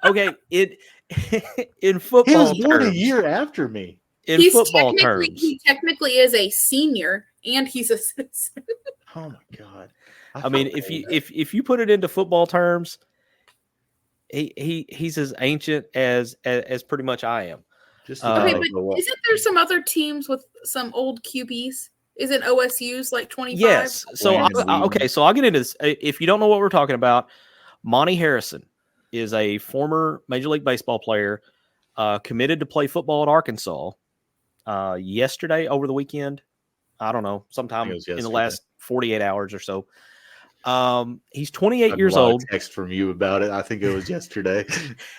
Okay, in He football was born a terms, year after me. in football terms, he technically is a senior and he's a citizen. Oh my god! I mean, felt old. if you put it into football terms, he's as ancient as pretty much I am. Just Okay, to but go up. isn't there some other teams with some old QBs? Isn't OSU's like 25? Yes. So Landon okay, so I'll get into this. If you don't know what we're talking about, Monty Harrison is a former Major League Baseball player, committed to play football at Arkansas. Yesterday, over the weekend, I don't know, sometime It was in the yesterday. last 48 hours or so. He's 28 Got a years lot of old. text from you about it. I think it was yesterday.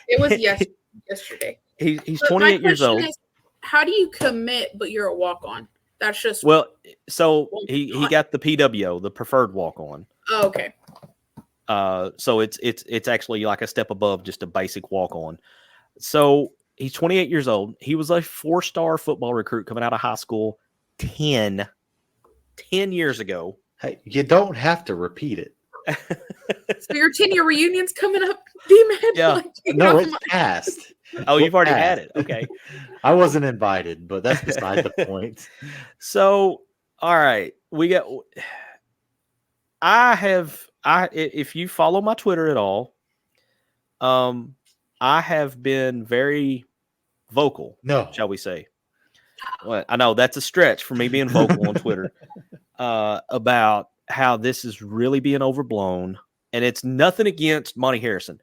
It was yesterday. He's But 28 years question old. is, how do you commit but you're a walk-on? That's just Well, so he got the PWO, the preferred walk on. oh, okay. So it's actually like a step above just a basic walk on. So he's 28 years old. He was a 4-star football recruit coming out of high school 10 years ago. Hey, you don't have to repeat it. So your 10-year reunion's coming up, D-Man? Yeah. Like, No, it's past. Oh, you've already had it. Okay. I wasn't invited, but that's beside the point. So, all right, we got. If you follow my Twitter at all, I have been very vocal. No. Shall we say? Well, I know that's a stretch for me being vocal on Twitter about how this is really being overblown, and it's nothing against Monty Harrison.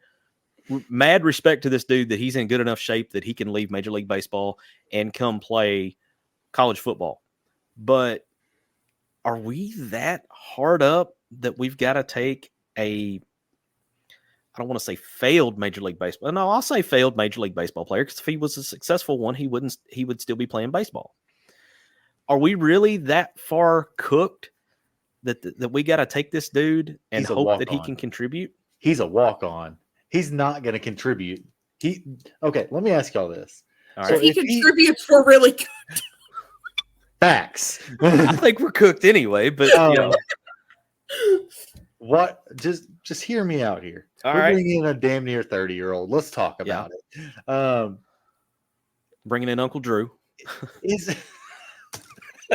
Mad respect to this dude that he's in good enough shape that he can leave Major League Baseball and come play college football. But are we that hard up that we've got to take I don't want to say failed Major League Baseball. No, I'll say failed Major League Baseball player, because if he was a successful one, he would still be playing baseball. Are we really that far cooked that we got to take this dude and He's a hope that he walk-on. can contribute? He's a walk-on. He's not going to contribute. Okay, let me ask y'all this. All So If right. he contributes, we're really good. Facts. I think we're cooked anyway, but you know. What? Just hear me out here. All We're right. bringing in a damn near 30-year-old. Let's talk about it. Bringing in Uncle Drew. Is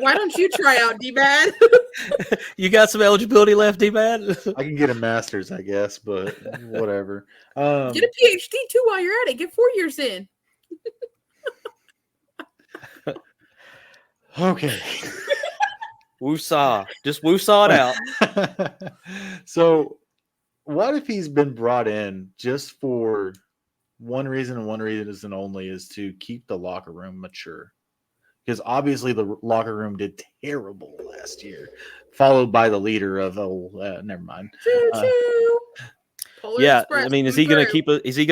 Why don't you try out, D-Man? You got some eligibility left, D-Man? I can get a master's, I guess, but whatever. Get a PhD too while you're at it. Get 4 years in. Okay. Woo-saw. Just woo-saw it out. So, what if he's been brought in just for one reason and one reason only, is to keep the locker room mature? Because obviously the locker room did terrible last year, followed by the leader of never mind. Choo-choo. Polar Yeah, Express I mean, is he through. going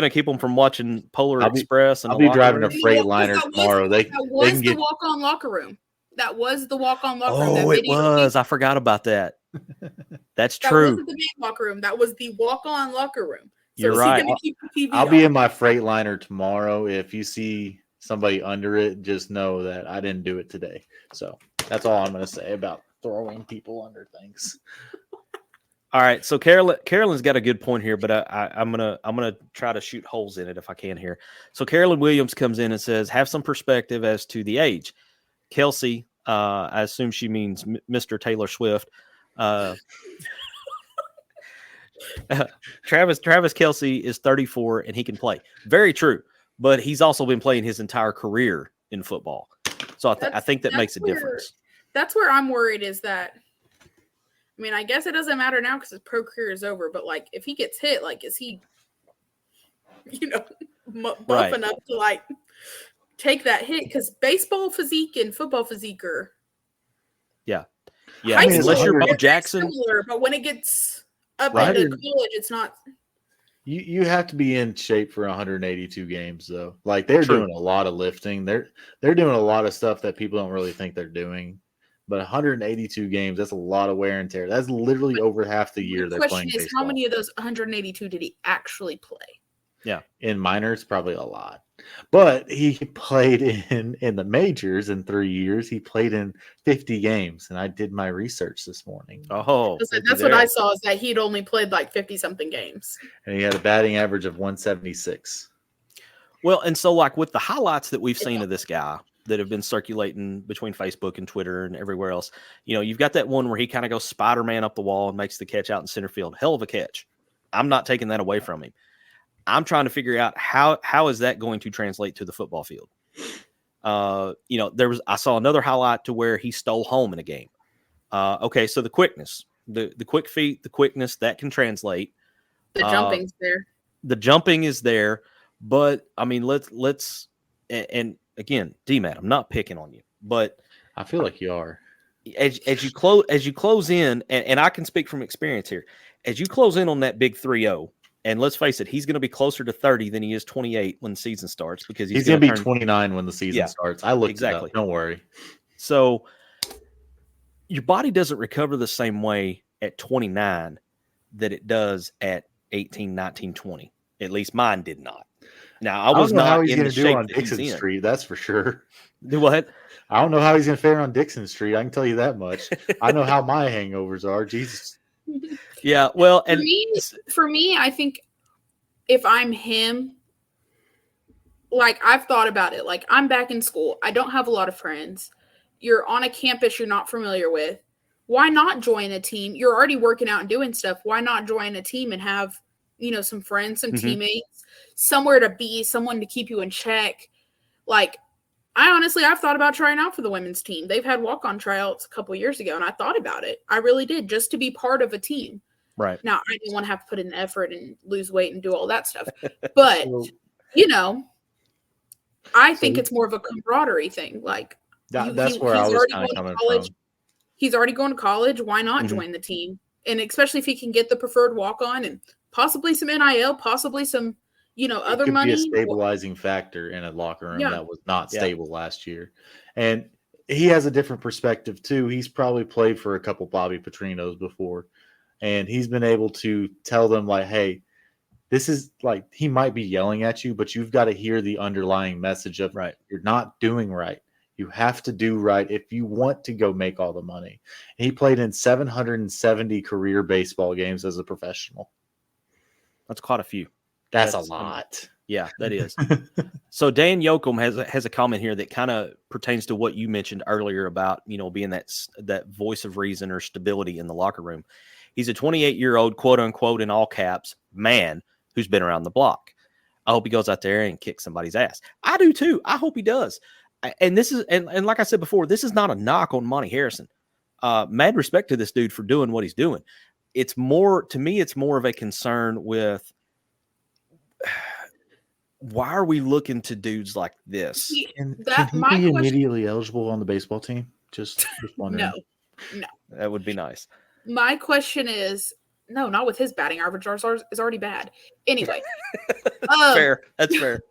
to keep them from watching Polar I'll be- Express? And I'll the be locker driving room? a Freightliner That was- tomorrow. They That was can the get walk-on locker room. That was the walk-on locker room. Oh, That it was. I forgot about that. That's That true. wasn't the main locker room. That was the walk-on locker room. So You're is right. he going to keep the TV I'll on? be in my Freightliner tomorrow. If you see somebody under it, just know that I didn't do it today. So that's all I'm going to say about throwing people under things. All right, so Carolyn's got a good point here, but I'm gonna try to shoot holes in it if I can here. So Carolyn Williams comes in and says, "Have some perspective as to the age." Kelsey, I assume she means Mr. Taylor Swift. Travis Kelsey is 34 and he can play. Very true, but he's also been playing his entire career in football, so I think that makes a difference. That's where I'm worried. Is that. I mean, I guess it doesn't matter now because his pro career is over. But like, if he gets hit, like, is he, buff enough to like take that hit? Because baseball physique and football physique are, yeah. I mean, Unless you're Bo Jackson, similar, but when it gets up into college, it's not. You have to be in shape for 182 games, though. Like they're doing a lot of lifting. They're doing a lot of stuff that people don't really think they're doing. But 182 games, that's a lot of wear and tear. That's literally over half the year they're playing baseball. The question is, how many of those 182 did he actually play? Yeah. In minors, probably a lot. But he played in the majors in 3 years. He played in 50 games, and I did my research this morning. Oh, that's what I saw, is that he'd only played like 50-something games. And he had a batting average of 176. Well, and so like with the highlights that we've seen of this guy that have been circulating between Facebook and Twitter and everywhere else, you've got that one where he kind of goes Spider-Man up the wall and makes the catch out in center field. Hell of a catch. I'm not taking that away from him. I'm trying to figure out how is that going to translate to the football field. I saw another highlight to where he stole home in a game. Okay, so the quickness, the quick feet, the quickness, that can translate. The jumping's there. The jumping is there, but I mean, let's and again, D-Matt, I'm not picking on you, but I feel like you are. As you close in, and I can speak from experience here, as you close in on that big 3-0, and let's face it, he's going to be closer to 30 than he is 28 when the season starts, because he's going to be 29 when the season starts. I looked exactly. It up. Don't worry. So your body doesn't recover the same way at 29 that it does at 18, 19, 20. At least mine did not. Now, I was not in the shape on Dixon Street, that's for sure. Do what? I don't know how he's going to fare on Dixon Street. I can tell you that much. I know how my hangovers are. Jesus. Yeah, well, and for me, I think if I'm him, like I've thought about it. Like I'm back in school. I don't have a lot of friends. You're on a campus you're not familiar with. Why not join a team? You're already working out and doing stuff. Why not join a team and have, some friends, some teammates, somewhere to be, someone to keep you in check? Like, I've thought about trying out for the women's team. They've had walk-on tryouts a couple of years ago, and I thought about it. I really did, just to be part of a team. Right. Now, I didn't want to have to put in effort and lose weight and do all that stuff. But, I think it's more of a camaraderie thing. Like, that's where I was kind of coming from. He's already going to college. Why not join the team? And especially if he can get the preferred walk-on and possibly some NIL, possibly some, other money. It could be a stabilizing factor in a locker room that was not stable last year. And he has a different perspective, too. He's probably played for a couple Bobby Petrinos before. And he's been able to tell them, like, hey, this is like, he might be yelling at you, but you've got to hear the underlying message of, you're not doing right. You have to do right if you want to go make all the money. And he played in 770 career baseball games as a professional. That's quite a few. That's a lot. Yeah, that is. So Dan Yoakum has a comment here that kind of pertains to what you mentioned earlier about, being that voice of reason or stability in the locker room. He's a 28-year-old, quote unquote, in all caps, man who's been around the block. I hope he goes out there and kicks somebody's ass. I do too. I hope he does. And this is, and like I said before, this is not a knock on Monty Harrison. Mad respect to this dude for doing what he's doing. It's more of a concern with, why are we looking to dudes like this? Can he be immediately eligible on the baseball team? Just wondering. No. That would be nice. My question is, no, not with his batting average. Ours is already bad. Anyway. Fair. That's fair.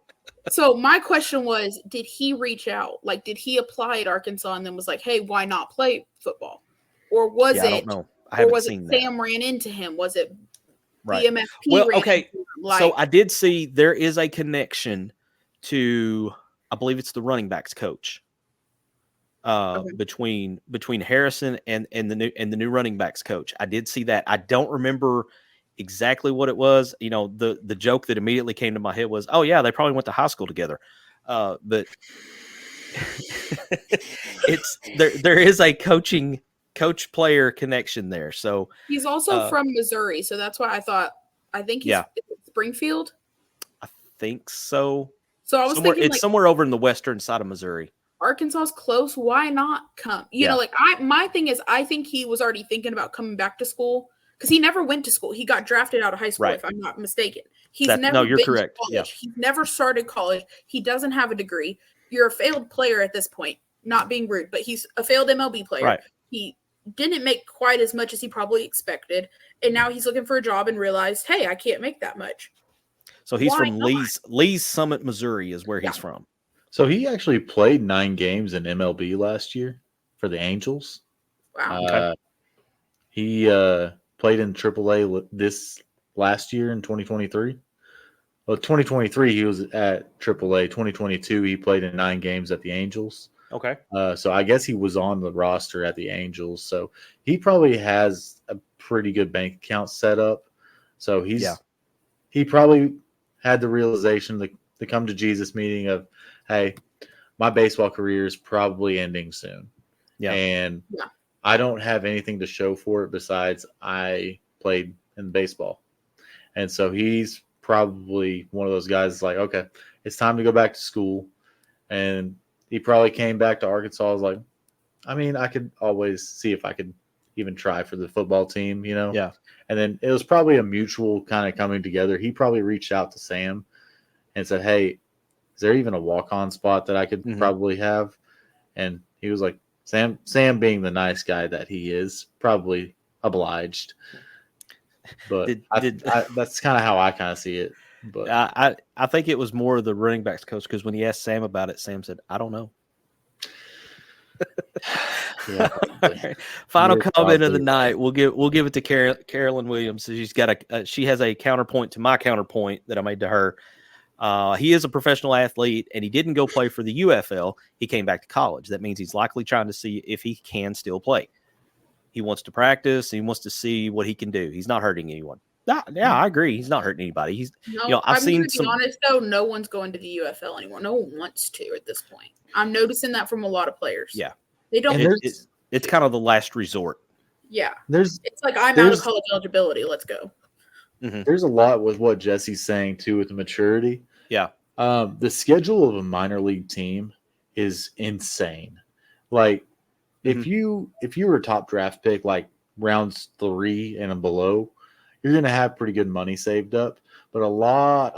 So my question was, did he reach out? Like, did he apply at Arkansas and then was like, hey, why not play football? Or was I don't it, know. I or haven't was it seen that. Sam ran into him? Was it Right. BMFP Well, ran okay. into him? Like, So I did see there is a connection to, I believe it's the running backs coach. Between Harrison and the new running backs coach. I did see that. I don't remember exactly what it was. You know, the joke that immediately came to my head was, oh yeah, they probably went to high school together. But it's there is a coach player connection there. So he's also from Missouri, so that's why I think he's Springfield. I think so. So I was thinking it's somewhere over in the western side of Missouri. Arkansas's close. Why not come? You know, like my thing is, I think he was already thinking about coming back to school because he never went to school. He got drafted out of high school, if I'm not mistaken. He's never you're been correct. to college. He's never started college. He doesn't have a degree. You're a failed player at this point. Not being rude, but he's a failed MLB player. Right. He didn't make quite as much as he probably expected, and now he's looking for a job and realized, hey, I can't make that much. So he's from Lee's Summit, Missouri, is where he's from. So he actually played 9 games in MLB last year for the Angels. Wow. Okay. He played in AAA this last year in 2023. Well, 2023 he was at AAA. 2022 he played in 9 games at the Angels. Okay. So I guess he was on the roster at the Angels. So he probably has a pretty good bank account set up. So he probably had the realization, the come to Jesus meeting of, hey, my baseball career is probably ending soon. Yeah. And I don't have anything to show for it besides I played in baseball. And so he's probably one of those guys like, okay, it's time to go back to school. And he probably came back to Arkansas. I was like, I mean, I could always see if I could even try for the football team, you know? Yeah. And then it was probably a mutual kind of coming together. He probably reached out to Sam and said, hey, is there even a walk-on spot that I could probably have? And he was like, Sam being the nice guy that he is, probably obliged. But that's kind of how I kind of see it. But I think it was more the running backs coach because when he asked Sam about it, Sam said, I don't know. Right. Final comment of the night. We'll give it to Carolyn Williams. She's got she has a counterpoint to my counterpoint that I made to her. He is a professional athlete, and he didn't go play for the UFL. He came back to college. That means he's likely trying to see if he can still play. He wants to practice. He wants to see what he can do. He's not hurting anyone. Yeah, I agree. He's not hurting anybody. I've seen some. To be honest, though, no one's going to the UFL anymore. No one wants to at this point. I'm noticing that from a lot of players. Yeah, they don't. It's kind of the last resort. Yeah, it's like I'm out of college eligibility. Let's go. Mm-hmm. There's a lot with what Jesse's saying too with the maturity. Yeah, the schedule of a minor league team is insane. Like if you were a top draft pick, like rounds 3 and below, you're going to have pretty good money saved up. But a lot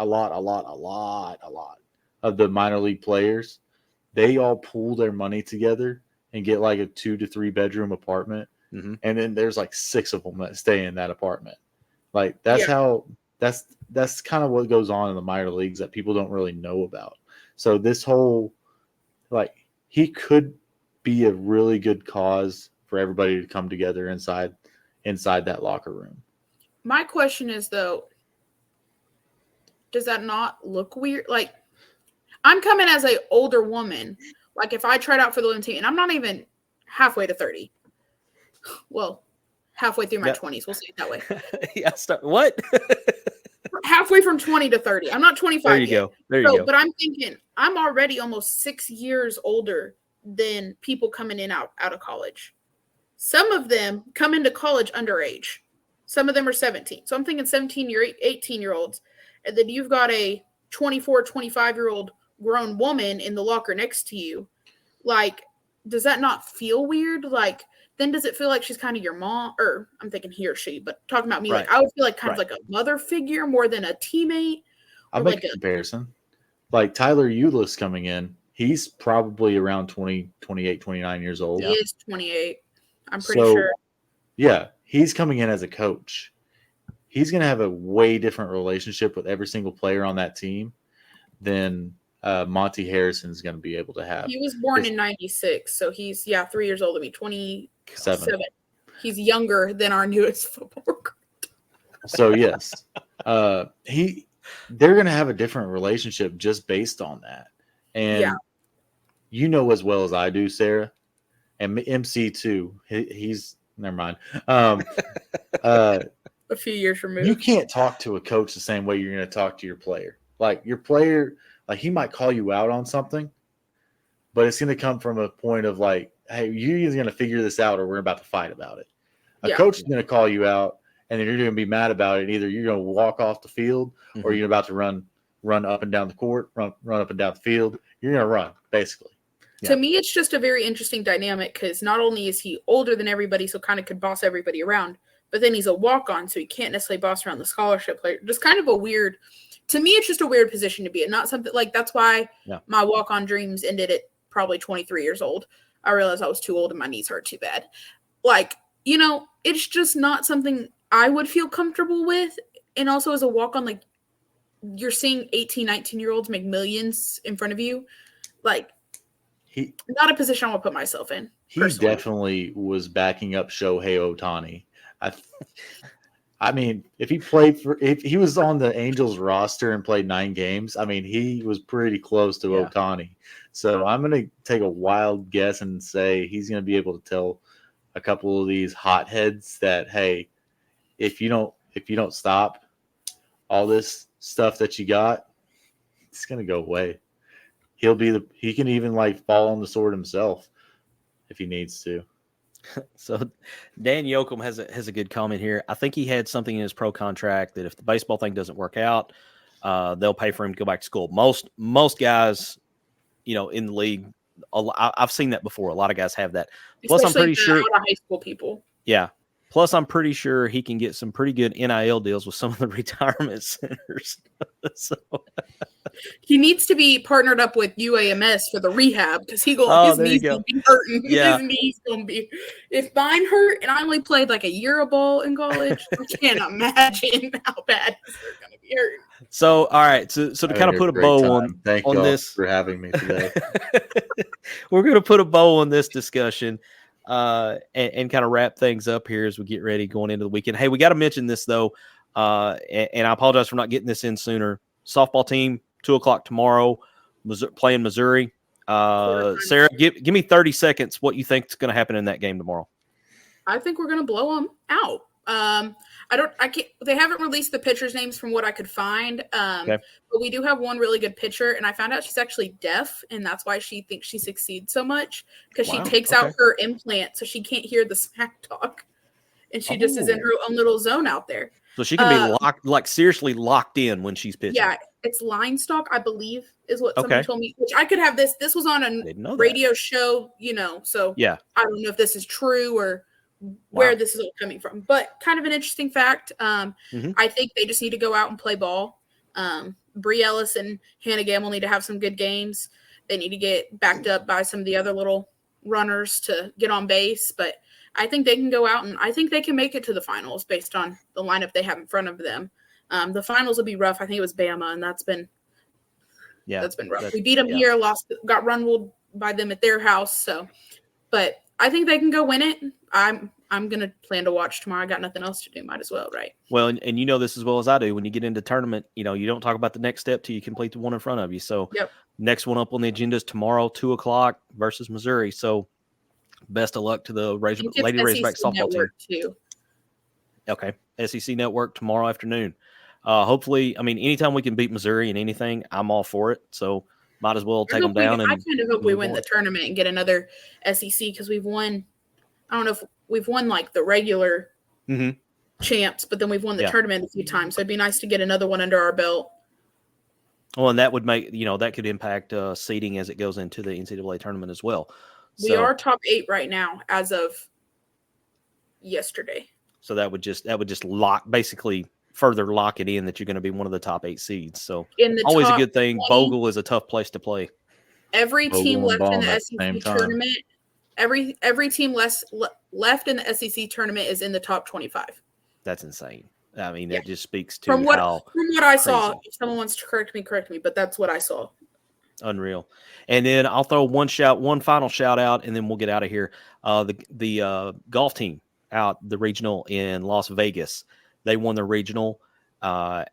of the minor league players, they all pool their money together and get like a 2 to 3 bedroom apartment. Mm-hmm. And then there's like 6 of them that stay in that apartment. Like that's kind of what goes on in the minor leagues that people don't really know about. So this whole, like, he could be a really good cause for everybody to come together inside that locker room. My question is, though, does that not look weird? Like, I'm coming as an older woman. Like, if I tried out for the Olympic team, and I'm not even halfway to 30. Well, halfway through my 20s. We'll say it that way. What? Halfway from 20 to 30. I'm not 25 There you go. There you go. But I'm thinking, I'm already almost 6 years older than people coming in out of college. Some of them come into college underage. Some of them are 17. So I'm thinking 18-year-olds. And then you've got a 24, 25-year-old grown woman in the locker next to you. Like, does that not feel weird? Like, then does it feel like she's kind of your mom? Or I'm thinking he or she, but talking about me, like, I would feel like kind of like a mother figure more than a teammate. I'll make a comparison. Like Tyler Eulis coming in, he's probably around 20, 28, 29 years old. He is 28. I'm pretty sure. Yeah, he's coming in as a coach. He's going to have a way different relationship with every single player on that team than Monty Harrison's going to be able to have. He was born in 96, so he's 3 years older than me, 27. He's younger than our newest football recruit. So yes, they're going to have a different relationship just based on that. And you know as well as I do, Sarah, and MC too. He's never mind. A few years removed. You can't talk to a coach the same way you're going to talk to your player. Like your player, like he might call you out on something, but it's going to come from a point of like, hey, you're either going to figure this out or we're about to fight about it. A coach is going to call you out, and then you're going to be mad about it. Either you're going to walk off the field or you're about to run up and down the court, run up and down the field. You're going to run, basically. To me, it's just a very interesting dynamic because not only is he older than everybody, so kind of could boss everybody around, but then he's a walk-on, so he can't necessarily boss around the scholarship player. Just kind of a weird – to me, it's just a weird position to be in. Not something – like that's why my walk-on dreams ended at probably 23 years old. I realized I was too old and my knees hurt too bad. Like, you know, it's just not something I would feel comfortable with. And also as a walk-on, like you're seeing 18, 19-year-olds make millions in front of you. Like, not a position I want to put myself in. He definitely was backing up Shohei Ohtani. I mean, if he was on the Angels roster and played 9 games, I mean, he was pretty close to Ohtani. So I'm going to take a wild guess and say he's going to be able to tell a couple of these hotheads that, hey, if you don't stop all this stuff that you got, it's going to go away. He can even like fall on the sword himself if he needs to. So Dan Yoakum has a good comment here. I think he had something in his pro contract that if the baseball thing doesn't work out, they'll pay for him to go back to school. Most guys, you know, in the league, I've seen that before. A lot of guys have that. Plus, especially I'm pretty sure high school people. Yeah. Plus, I'm pretty sure he can get some pretty good NIL deals with some of the retirement centers. So he needs to be partnered up with UAMS for the rehab because his knees going to be hurting. Yeah. His knees going to be. If mine hurt and I only played like a year of ball in college, I can't imagine how bad they're going to be hurting. So, all right. So to kind of put a bow on this, for having me today. We're going to put a bow on this discussion. And kind of wrap things up here as we get ready going into the weekend. Hey, we got to mention this though, and I apologize for not getting this in sooner. Softball team, 2:00 tomorrow, playing Missouri. Sarah, give me 30 seconds. What you think is going to happen in that game tomorrow? I think we're going to blow them out. They haven't released the pitchers' names from what I could find. But we do have one really good pitcher, and I found out she's actually deaf, and that's why she thinks she succeeds so much because she takes out her implant so she can't hear the smack talk, and she just is in her own little zone out there. So she can be seriously locked in when she's pitching. Yeah, it's line stock, I believe, is what somebody told me. Which I could have this. This was on a radio show, you know. So I don't know if this is true or where this is all coming from, but kind of an interesting fact. I think they just need to go out and play ball. Bree Ellis and Hannah Gamble need to have some good games. They need to get backed up by some of the other little runners to get on base, but I think they can go out and I think they can make it to the finals based on the lineup they have in front of them. The finals will be rough. I think it was Bama, and that's been rough. We beat them here, got run-ruled by them at their house. So, but I think they can go win it. I'm going to plan to watch tomorrow. I got nothing else to do. Might as well, right? Well, and you know this as well as I do. When you get into tournament, you know, you don't talk about the next step till you complete the one in front of you. So next one up on the agenda is tomorrow, 2:00 versus Missouri. So best of luck to the Lady Razorback softball team. Too. Okay. SEC Network tomorrow afternoon. Hopefully, I mean, anytime we can beat Missouri in anything, I'm all for it. So might as well take them down. I kind of hope we win the tournament and get another SEC because we've won. I don't know if we've won like the regular champs, but then we've won the tournament a few times. So it'd be nice to get another one under our belt. Well, and that would make, that could impact seeding as it goes into the NCAA tournament as well. We are top 8 right now as of yesterday. So that would just basically further lock it in that you're going to be one of the top 8 seeds. So always a good thing. 20, Bogle is a tough place to play. Every team left in the SEC tournament. Every team left in the SEC tournament is in the top 25. That's insane. I mean, that just speaks to from what I crazy. saw. If someone wants to correct me, but that's what I saw. Unreal. And then I'll throw one final shout out, and then we'll get out of here. The golf team out the regional in Las Vegas, they won the regional. I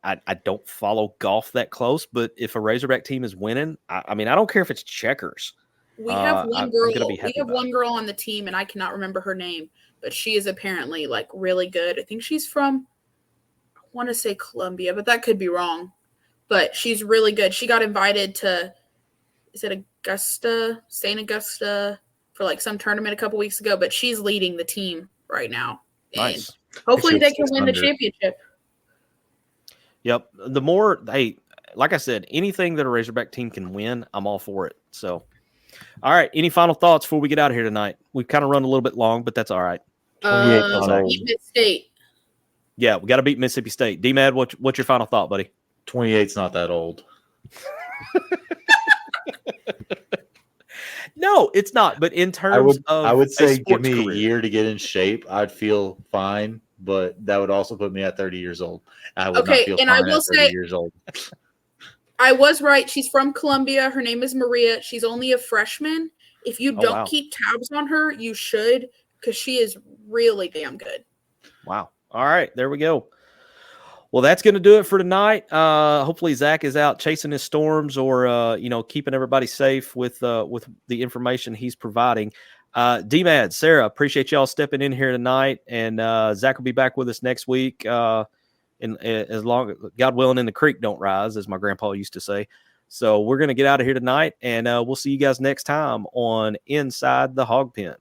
don't follow golf that close, but if a Razorback team is winning, I mean, I don't care if it's checkers. We have one girl. We have one girl on the team, and I cannot remember her name, but she is apparently like really good. I think she's from, I want to say Colombia, but that could be wrong. But she's really good. She got invited to, is it St. Augusta, for like some tournament a couple weeks ago, but she's leading the team right now. Nice. And hopefully they can win the championship. Yep. Like I said, anything that a Razorback team can win, I'm all for it. So, all right. Any final thoughts before we get out of here tonight? We've kind of run a little bit long, but that's all right. Mississippi State. Yeah, we got to beat Mississippi State. D-Mad, what's your final thought, buddy? 28's not that old. No, it's not. But in terms of, I would say give me career, a year to get in shape. I'd feel fine, but that would also put me at 30 years old. I would not feel fine at 30 years old. I was right. She's from Colombia. Her name is Maria. She's only a freshman. If you don't keep tabs on her, you should, because she is really damn good. Wow. All right. There we go. Well, that's going to do it for tonight. Hopefully Zach is out chasing his storms or, keeping everybody safe with the information he's providing. D-Mad, Sarah, appreciate y'all stepping in here tonight. And Zach will be back with us next week. As long, God willing, and the creek don't rise, as my grandpa used to say. So we're going to get out of here tonight, and we'll see you guys next time on Inside the Hog Pen.